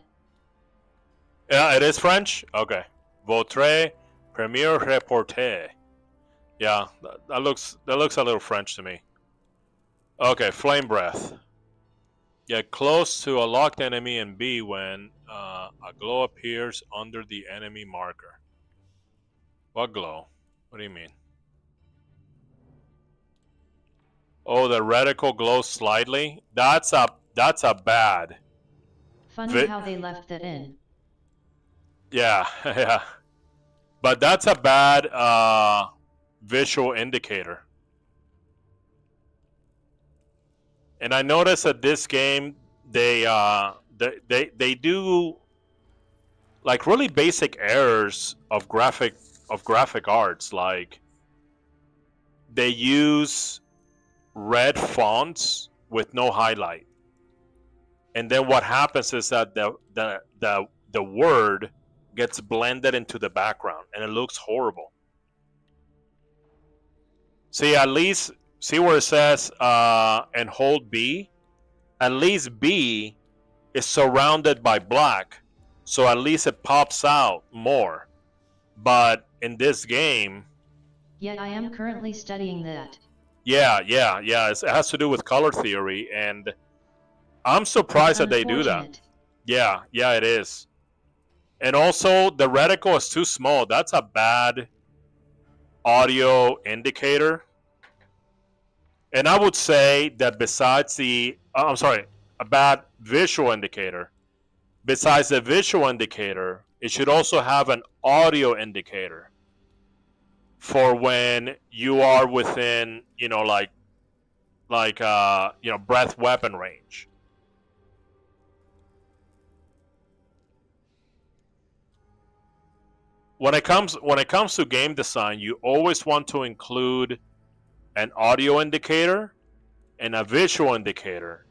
Yeah, it is French? Okay. Votre premier reporter. Yeah, that looks a little French to me. Okay, flame breath. Get close to a locked enemy and B when a glow appears under the enemy marker. What glow? What do you mean? Oh, the reticle glows slightly? That's a bad. Funny how they left that in. Yeah, yeah. But that's a bad visual indicator. And I noticed that this game, they do like really basic errors of graphic arts. Like they use red fonts with no highlight, and then what happens is that the word gets blended into the background, and it looks horrible. See, at least. See where it says and hold B? At least B is surrounded by black, so at least it pops out more. But in this game... Yeah, I am currently studying that. Yeah. It has to do with color theory, and I'm surprised that they do that. Yeah, it is. And also, the reticle is too small. That's a bad audio indicator. And I would say that besides a bad visual indicator. Besides the visual indicator, it should also have an audio indicator for when you are within, breath weapon range. When it comes to game design, you always want to include an audio indicator and a visual indicator,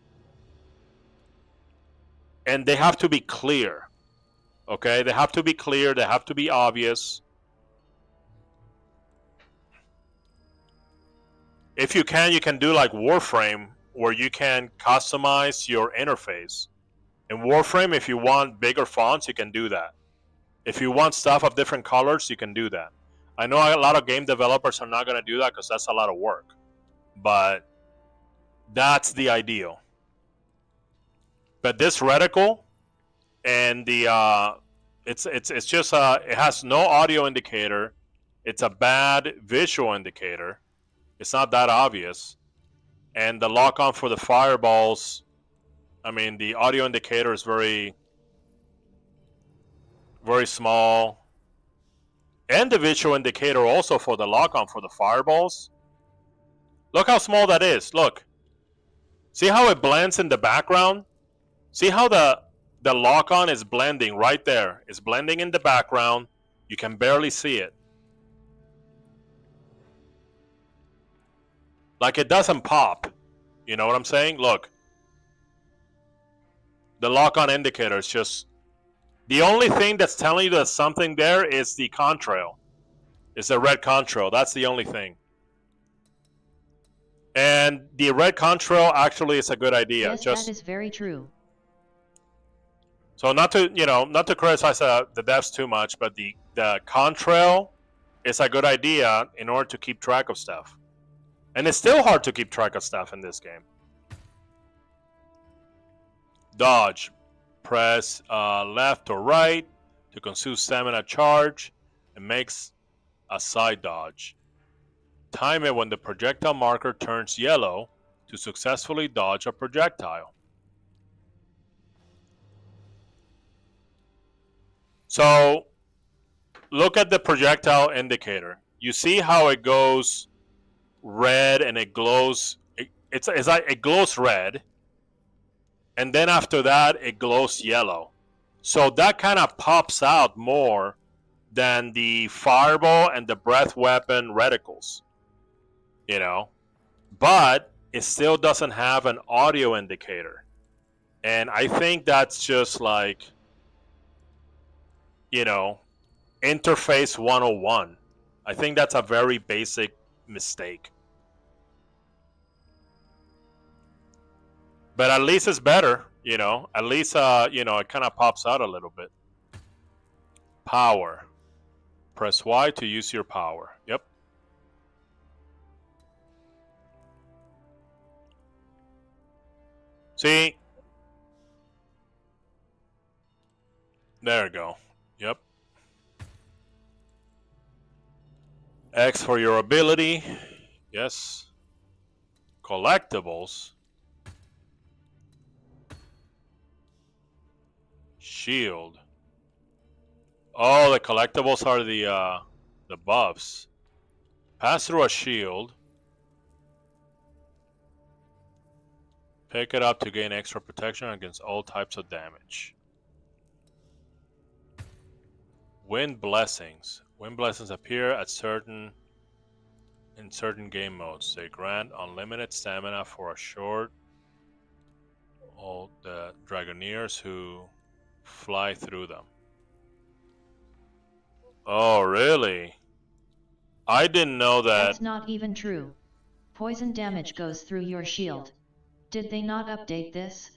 and they have to be clear. Okay, they have to be clear, they have to be obvious. if you can do like Warframe, where you can customize your interface. In Warframe, if you want bigger fonts, you can do that. If you want stuff of different colors, you can do that. I know a lot of game developers are not going to do that because that's a lot of work. But that's the ideal. But this reticle and the it's just it has no audio indicator. It's a bad visual indicator. It's not that obvious. And the lock-on for the fireballs, I mean, the audio indicator is very, very small. And the visual indicator also for the lock-on for the fireballs. Look how small that is. Look. See how it blends in the background? See how the lock-on is blending right there. It's blending in the background. You can barely see it. Like it doesn't pop. You know what I'm saying? Look. The lock-on indicator is just... The only thing that's telling you there's something there is the contrail. It's the red contrail. That's the only thing. And the red contrail actually is a good idea. Yes, that is very true. So not to criticize the devs too much, but the contrail is a good idea in order to keep track of stuff. And it's still hard to keep track of stuff in this game. Dodge. Press left or right to consume stamina charge and makes a side dodge. Time it when the projectile marker turns yellow to successfully dodge a projectile. So look at the projectile indicator. You see how it goes red and it glows. It's like it glows red. And then after that, it glows yellow. So that kind of pops out more than the fireball and the breath weapon reticles. You know? But it still doesn't have an audio indicator. And I think that's just like, you know, interface 101. I think that's a very basic mistake. But at least it's better, you know. At least, you know, it kind of pops out a little bit. Power. Press Y to use your power. Yep. See? There we go. Yep. X for your ability. Yes. Collectibles. Shield. Oh, the collectibles are the buffs. Pass through a shield. Pick it up to gain extra protection against all types of damage. Wind blessings. Wind blessings appear at certain game modes. They grant unlimited stamina for a short. All the Dragoneers who fly through them. Oh, really? I didn't know that. That's not even true. Poison damage goes through your shield. Did they not update this?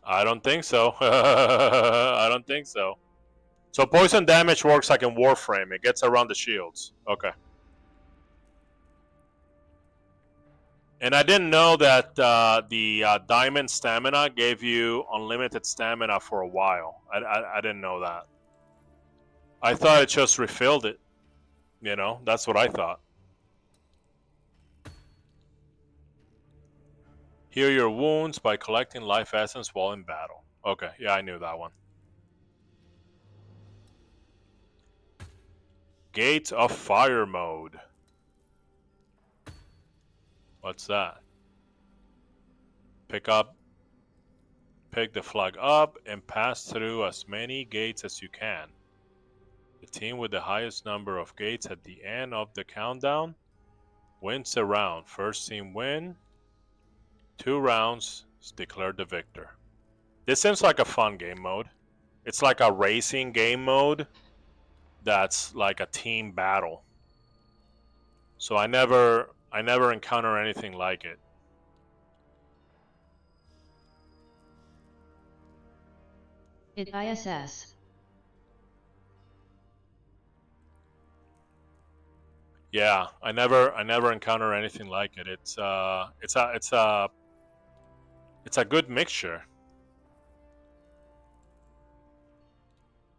I don't think so. I don't think so. So poison damage works like in Warframe. It gets around the shields. Okay. And I didn't know that the diamond stamina gave you unlimited stamina for a while. I didn't know that. I thought it just refilled it. You know, that's what I thought. Heal your wounds by collecting life essence while in battle. Okay, yeah, I knew that one. Gates of Fire mode. What's that? Pick the flag up and pass through as many gates as you can. The team with the highest number of gates at the end of the countdown wins the round. First team win. 2 rounds is declared the victor. This seems like a fun game mode. It's like a racing game mode that's like a team battle. So I never I never encountered anything like it. It ISS. Yeah, I never encountered anything like it. It's a good mixture.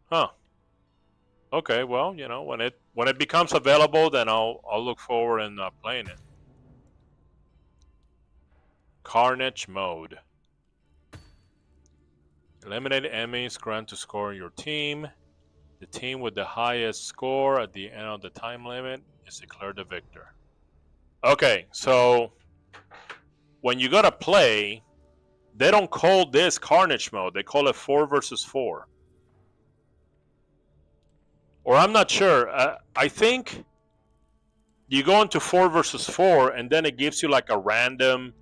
Huh. Okay, well, you know, when it becomes available, then I'll look forward in playing it. Carnage mode. Eliminate enemies grant to score your team. The team with the highest score at the end of the time limit is declared the victor. Okay, so when you gotta play, they don't call this Carnage mode. They call it 4 versus 4. Or I'm not sure. I think you go into 4 versus 4 and then it gives you like a random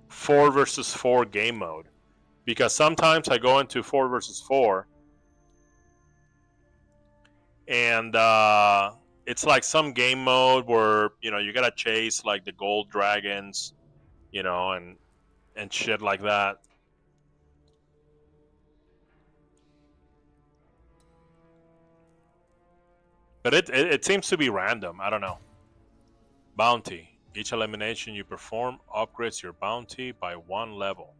4 versus 4 game mode. Because sometimes I go into 4 versus 4 and it's like some game mode where, you know, you gotta chase like the gold dragons, you know, and shit like that. But it seems to be random. I don't know. Bounty. Each elimination you perform upgrades your bounty by 1 level.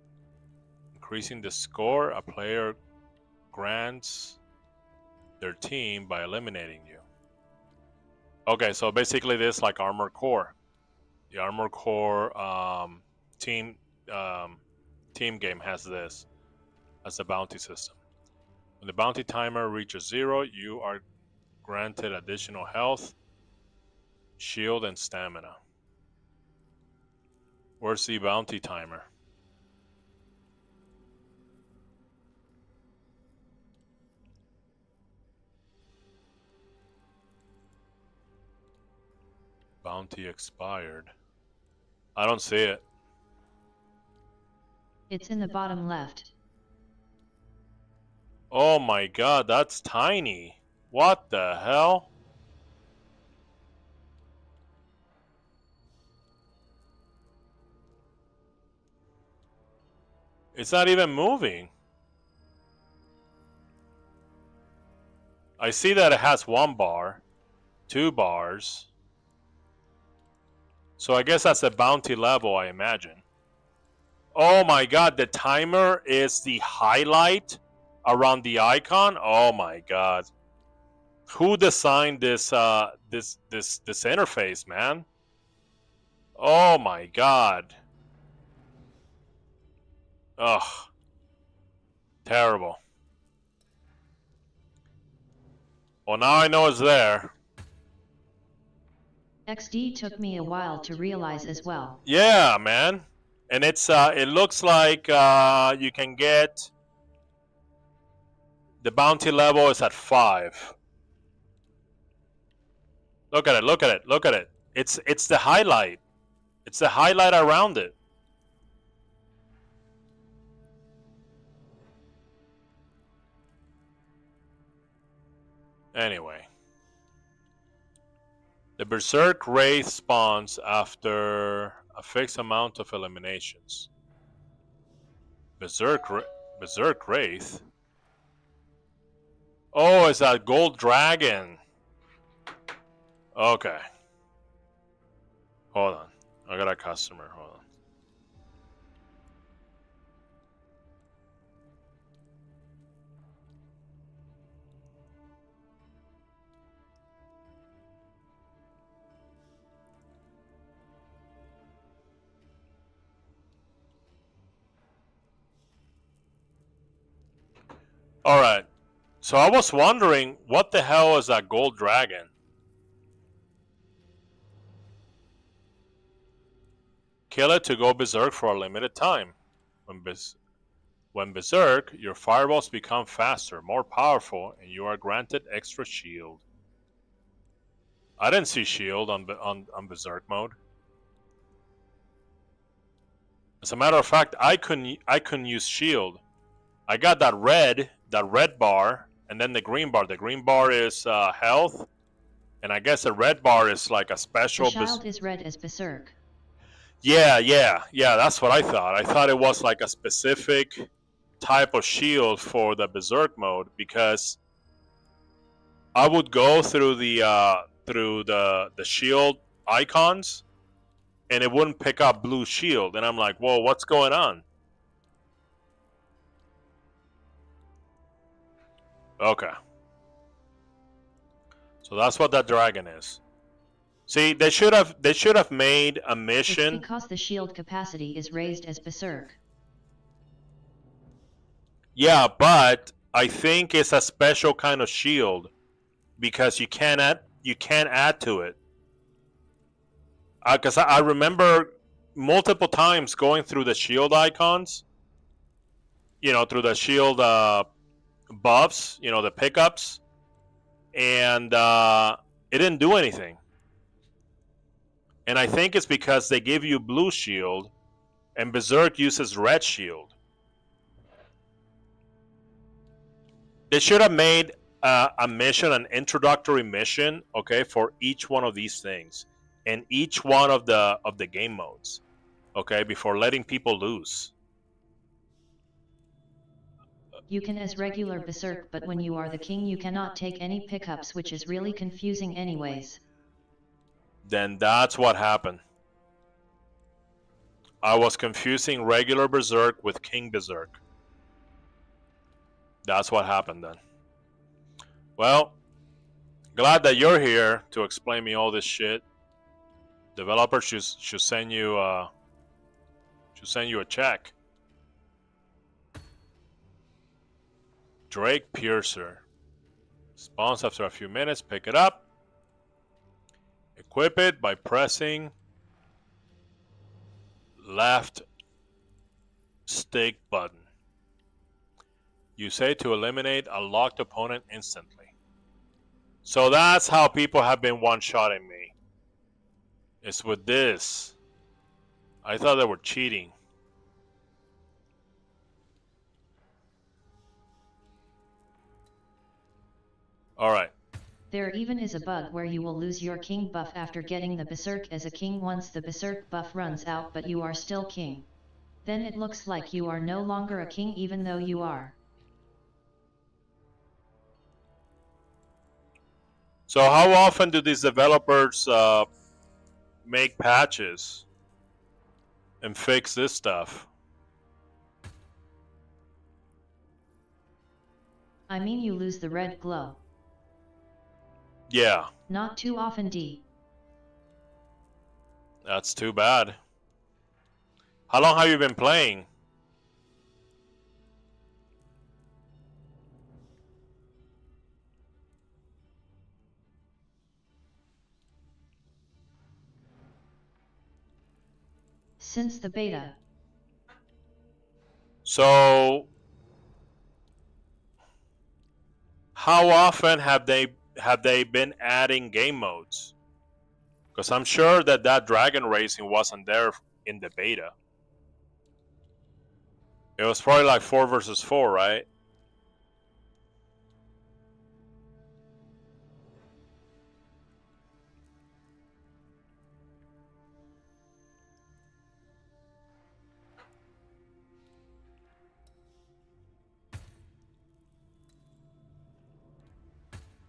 Increasing the score a player grants their team by eliminating you. Okay, so basically this is like Armored Core. The Armored Core team game has this as a bounty system. When the bounty timer reaches 0, you are granted additional health, shield, and stamina. Where's the bounty timer? Bounty expired. I don't see it. It's in the bottom left. Oh my god, that's tiny. What the hell? It's not even moving. I see that it has 1 bar, 2 bars. So I guess that's a bounty level, I imagine. Oh my god, the timer is the highlight around the icon? Oh my god. Who designed this this interface, man? Oh my god. Ugh. Terrible. Well, now I know it's there. XD took me a while to realize as well. Yeah, man. And it's it looks like you can get the bounty level is at 5. Look at it, look at it, look at it. It's the highlight. It's the highlight around it. Anyway. The Berserk Wraith spawns after a fixed amount of eliminations. Berserk Wraith? Oh, it's that gold dragon. Okay. Hold on. I got a customer. Hold on. Alright. So I was wondering, what the hell is that gold dragon? Kill it to go berserk for a limited time. When berserk, your fireballs become faster, more powerful, and you are granted extra shield. I didn't see shield on berserk mode. As a matter of fact, I couldn't use shield. I got that red bar, and then the green bar. The green bar is health, And I guess the red bar is like a The special. shield is red as Berserk. Yeah. That's what I thought. I thought it was like a specific type of shield for the Berserk mode, because I would go through the shield icons, and it wouldn't pick up blue shield, and I'm like, whoa, what's going on? Okay. So that's what that dragon is. See, they should have made a mission. It's because the shield capacity is raised as Berserk. Yeah, but I think it's a special kind of shield because you can't add to it. Because I remember multiple times going through the shield icons, through the shield buffs, the pickups, and it didn't do anything. And I think it's because they give you blue shield, and Berserk uses red shield. They should have made a mission, an introductory mission, okay, for each one of these things, and each one of the game modes, okay, before letting people loose. You can as regular Berserk, but when you are the king you cannot take any pickups, which is really confusing anyways. Then that's what happened. I was confusing regular Berserk with King Berserk. That's what happened then. Well, glad that you're here to explain me all this shit. Developers should send you a check. Drake Piercer. Spawns after a few minutes. Pick it up. Equip it by pressing left stick button. You say to eliminate a locked opponent instantly. So that's how people have been one-shotting me. It's with this. I thought they were cheating. Alright. There even is a bug where you will lose your king buff after getting the Berserk as a king once the Berserk buff runs out, but you are still king. Then it looks like you are no longer a king even though you are. So how often do these developers make patches and fix this stuff? I mean, you lose the red glow. Yeah. Not too often, D. That's too bad. How long have you been playing? Since the beta. So how often have they been adding game modes? Because I'm sure that dragon racing wasn't there in the beta. It was probably like 4 versus 4, right?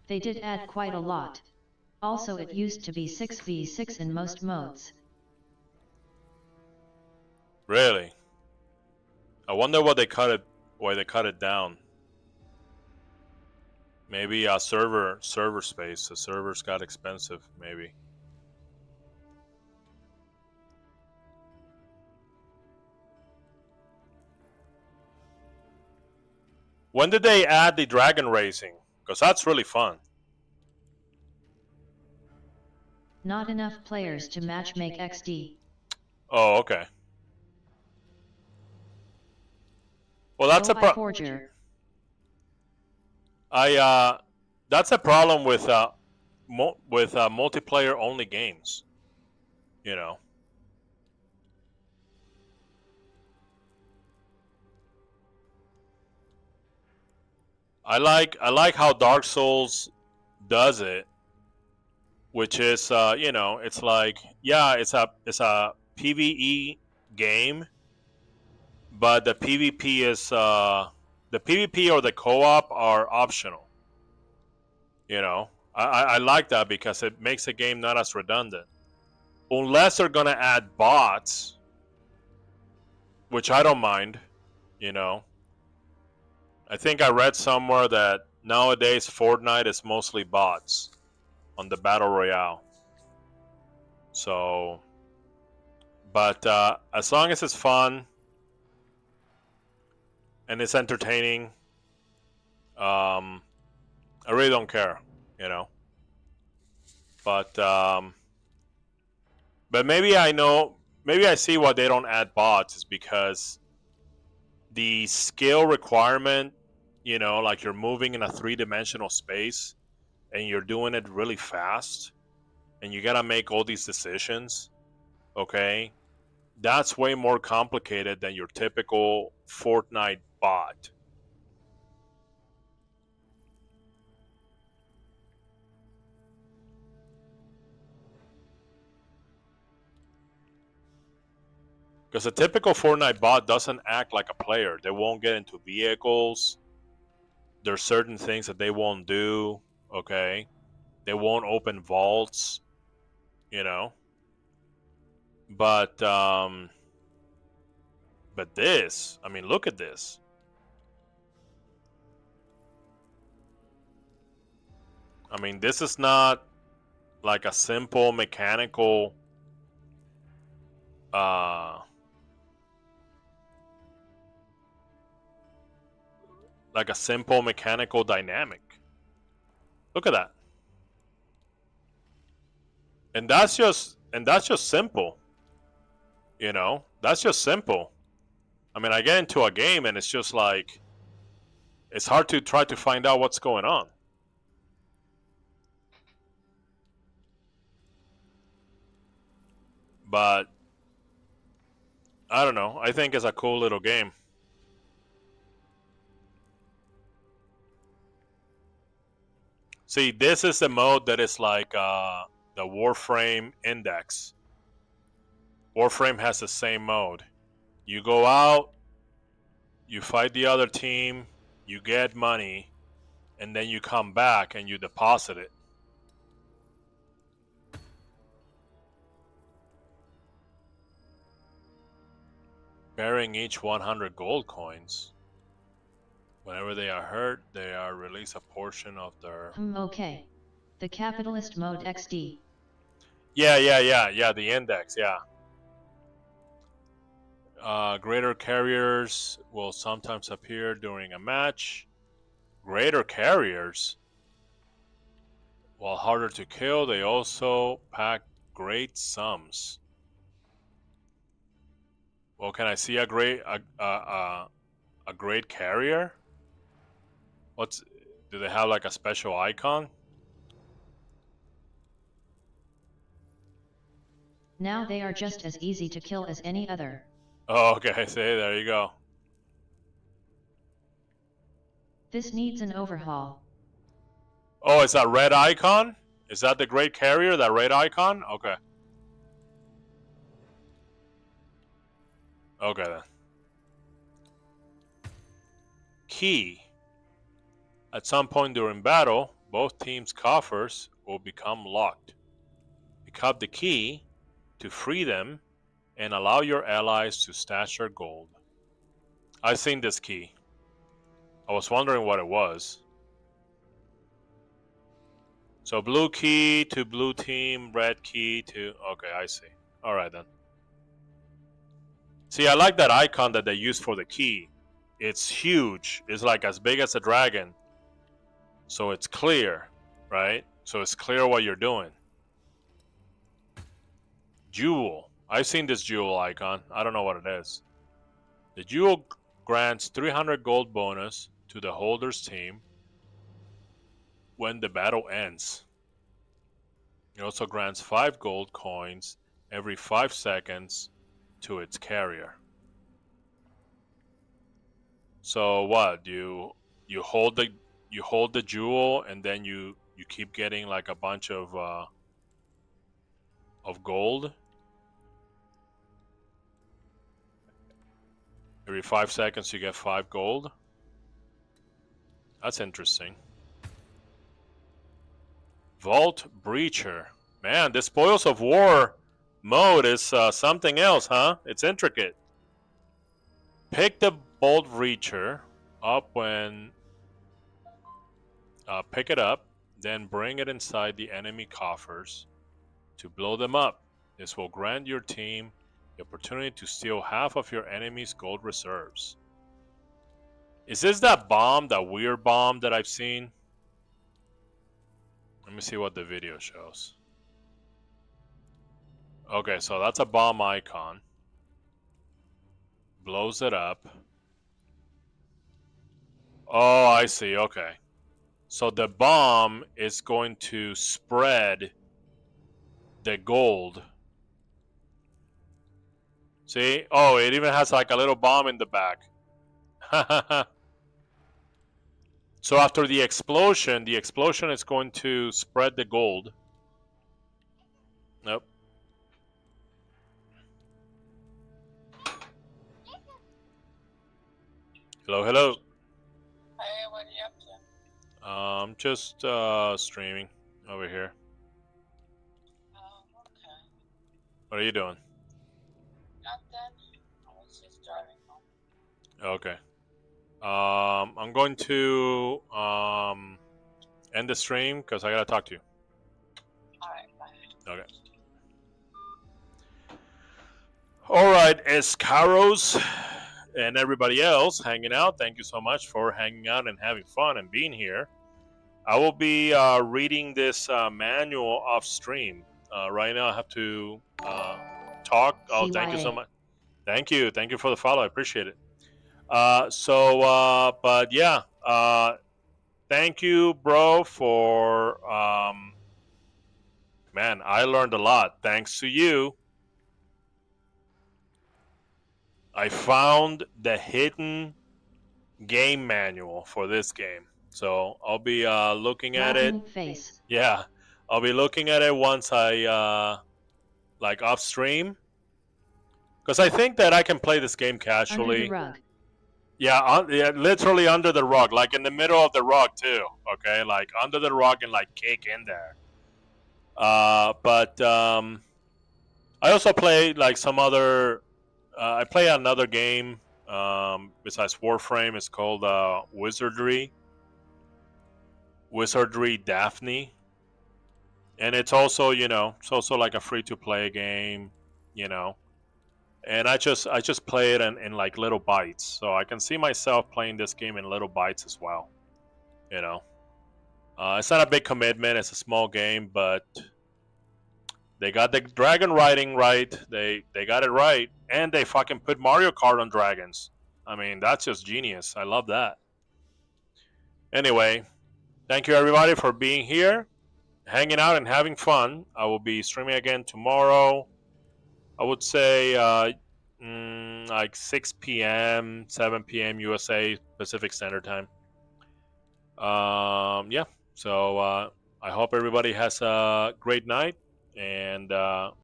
They did add quite a lot. Also, it used to be 6v6 in most modes. Really? I wonder why they cut it down. Maybe server space. The servers got expensive, maybe. When did they add the dragon racing? Because that's really fun. Not enough players to matchmake XD. Oh, okay. Well, that's a Forger. that's a problem with multiplayer only games. You know. I like how Dark Souls does it, which is you know, it's like, yeah, it's a PvE game, but the PvP is the PvP or the co-op are optional. You know, I like that because it makes the game not as redundant. Unless they're gonna add bots, which I don't mind. You know, I think I read somewhere that nowadays Fortnite is mostly bots on the battle royale. So, but as long as it's fun and it's entertaining, I really don't care, you know. But maybe I know, maybe I see why they don't add bots is because the skill requirement, you know, like you're moving in a 3-dimensional space and you're doing it really fast and you gotta make all these decisions, okay? That's way more complicated than your typical Fortnite bot. Because a typical Fortnite bot doesn't act like a player. They won't get into vehicles. There's certain things that they won't do, okay? They won't open vaults, you know? But this, I mean, look at this. I mean, this is not like a simple mechanical like a simple mechanical dynamic. Look at that. And that's just simple. You know, that's just simple. I mean, I get into a game and it's just like it's hard to try to find out what's going on. But I don't know. I think it's a cool little game. See, this is the mode that is like the Warframe index. Warframe has the same mode. You go out, you fight the other team, you get money, and then you come back and you deposit it. Bearing each 100 gold coins. Whenever they are hurt, they are released a portion of their... Okay. The capitalist mode XD. Yeah, the index, yeah. Greater carriers will sometimes appear during a match. Greater carriers? While harder to kill, they also pack great sums. Well, can I see a great carrier? Do they have like a special icon? Now they are just as easy to kill as any other. Oh, okay, see, there you go. This needs an overhaul. Oh, it's that red icon? Is that the great carrier, that red icon? Okay. Okay then. Key. At some point during battle, both teams' coffers will become locked. Pick up the key to free them and allow your allies to stash their gold. I've seen this key. I was wondering what it was. So blue key to blue team, red key to... Okay, I see. Alright then. See, I like that icon that they use for the key. It's huge. It's like as big as a dragon. So it's clear, right? So it's clear what you're doing. Jewel. I've seen this jewel icon. I don't know what it is. The jewel grants 300 gold bonus to the holder's team when the battle ends. It also grants 5 gold coins every 5 seconds to its carrier. So what? You hold the jewel and then you keep getting like a bunch of gold. Every 5 seconds you get 5 gold. That's interesting. Vault Breacher. Man, the Spoils of War mode is something else, huh? It's intricate. Pick the Vault Breacher up when... pick it up, then bring it inside the enemy coffers to blow them up. This will grant your team the opportunity to steal half of your enemy's gold reserves. Is this that bomb, that weird bomb that I've seen? Let me see what the video shows. Okay, so that's a bomb icon. Blows it up. Oh, I see, okay. So the bomb is going to spread the gold. See? Oh, it even has like a little bomb in the back. So after the explosion is going to spread the gold. Nope. Hello, hello. Hey, what are you up to? Just streaming over here. Oh, okay. What are you doing? Nothing. I was just driving home. Okay. I'm going to end the stream because I gotta talk to you. Alright, bye. Okay. Alright, Escaros and everybody else hanging out, thank you so much for hanging out and having fun and being here. I will be reading this manual off stream. Right now I have to talk. Oh, thank you so much. Thank you for the follow. I appreciate it. But yeah, thank you, bro, for man, I learned a lot thanks to you. I found the hidden game manual for this game, so I'll be looking at it. Face. Yeah, I'll be looking at it once I like off stream, because I think that I can play this game casually. Under the rug. Yeah, yeah, literally under the rug, like in the middle of the rug too. Okay, like under the rug and like kick in there. But I also play like some other. I play another game besides Warframe. It's called Wizardry Daphne, and it's also it's also like a free-to-play game, And I just play it in like little bites, so I can see myself playing this game in little bites as well. It's not a big commitment. It's a small game, but they got the dragon riding right. They got it right, and they fucking put Mario Kart on dragons. I mean, that's just genius. I love that. Anyway, thank you everybody for being here, hanging out and having fun. I will be streaming again tomorrow. I would say like 6 p.m., 7 p.m. USA Pacific Standard Time. Yeah, so I hope everybody has a great night, and